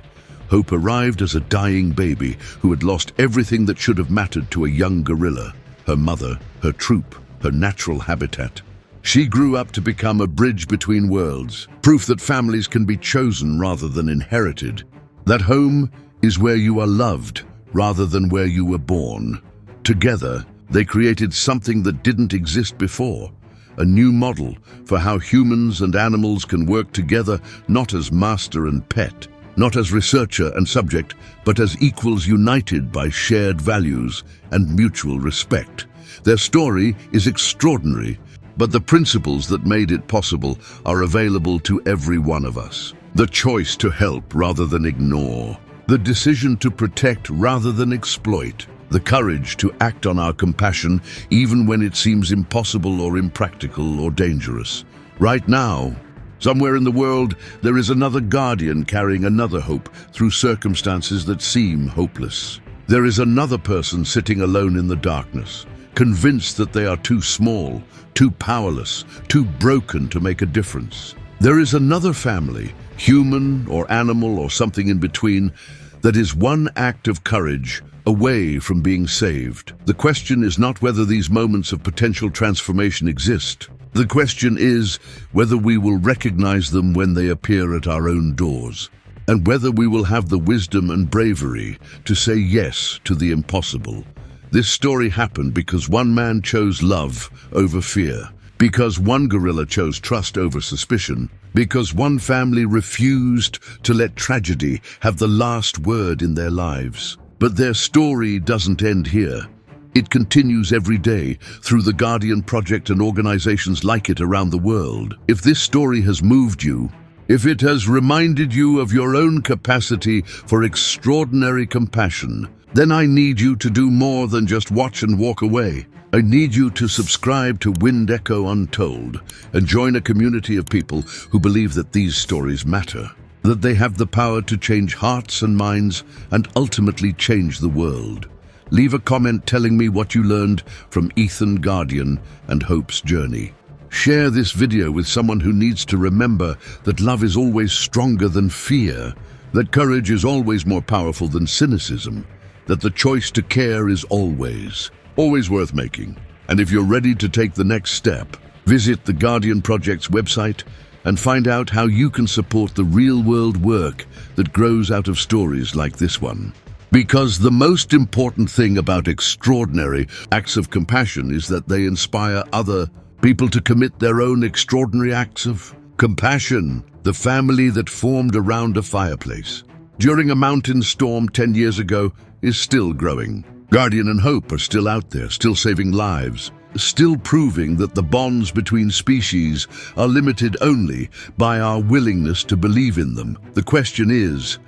Hope arrived as a dying baby who had lost everything that should have mattered to a young gorilla: her mother, her troop, her natural habitat. She grew up to become a bridge between worlds, proof that families can be chosen rather than inherited, that home is where you are loved rather than where you were born. Together, they created something that didn't exist before, a new model for how humans and animals can work together, not as master and pet, not as researcher and subject, but as equals united by shared values and mutual respect. Their story is extraordinary, but the principles that made it possible are available to every one of us. The choice to help rather than ignore, the decision to protect rather than exploit, the courage to act on our compassion even when it seems impossible or impractical or dangerous. Right now, Somewhere in the world, there is another guardian carrying another hope through circumstances that seem hopeless. There is another person sitting alone in the darkness, convinced that they are too small, too powerless, too broken to make a difference. There is another family, human or animal or something in between, that is one act of courage away from being saved. The question is not whether these moments of potential transformation exist. The question is whether we will recognize them when they appear at our own doors, and whether we will have the wisdom and bravery to say yes to the impossible. This story happened because one man chose love over fear, because one gorilla chose trust over suspicion, because one family refused to let tragedy have the last word in their lives. But their story doesn't end here. It continues every day through the Guardian Project and organizations like it around the world. If this story has moved you, if it has reminded you of your own capacity for extraordinary compassion, then I need you to do more than just watch and walk away. I need you to subscribe to Wind Echo Untold and join a community of people who believe that these stories matter, that they have the power to change hearts and minds and ultimately change the world. Leave a comment telling me what you learned from Ethan, Guardian, and Hope's journey. Share this video with someone who needs to remember that love is always stronger than fear, that courage is always more powerful than cynicism, that the choice to care is always worth making. And if you're ready to take the next step, visit the Guardian Project's website and find out how you can support the real-world work that grows out of stories like this one. Because the most important thing about extraordinary acts of compassion is that they inspire other people to commit their own extraordinary acts of compassion. The family that formed around a fireplace during a mountain storm 10 years ago is still growing. Guardian and Hope are still out there, still saving lives, still proving that the bonds between species are limited only by our willingness to believe in them. The question is,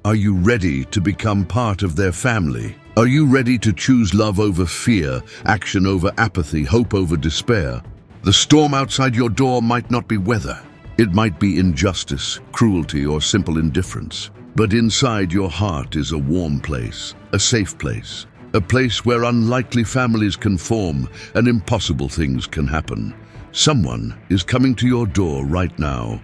are you ready to become part of their family? Are you ready to choose love over fear, action over apathy, hope over despair? The storm outside your door might not be weather. It might be injustice, cruelty, or simple indifference. But inside your heart is a warm place, a safe place, a place where unlikely families can form and impossible things can happen. Someone is coming to your door right now,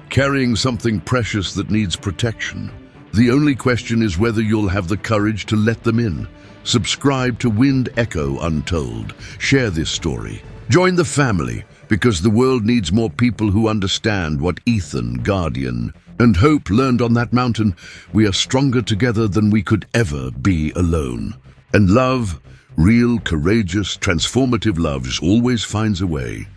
carrying something precious that needs protection. The only question is whether you'll have the courage to let them in. Subscribe to Wind Echo Untold. Share this story. Join the family, because the world needs more people who understand what Ethan, Guardian, and Hope learned on that mountain. We are stronger together than we could ever be alone. And love, real, courageous, transformative love, always finds a way.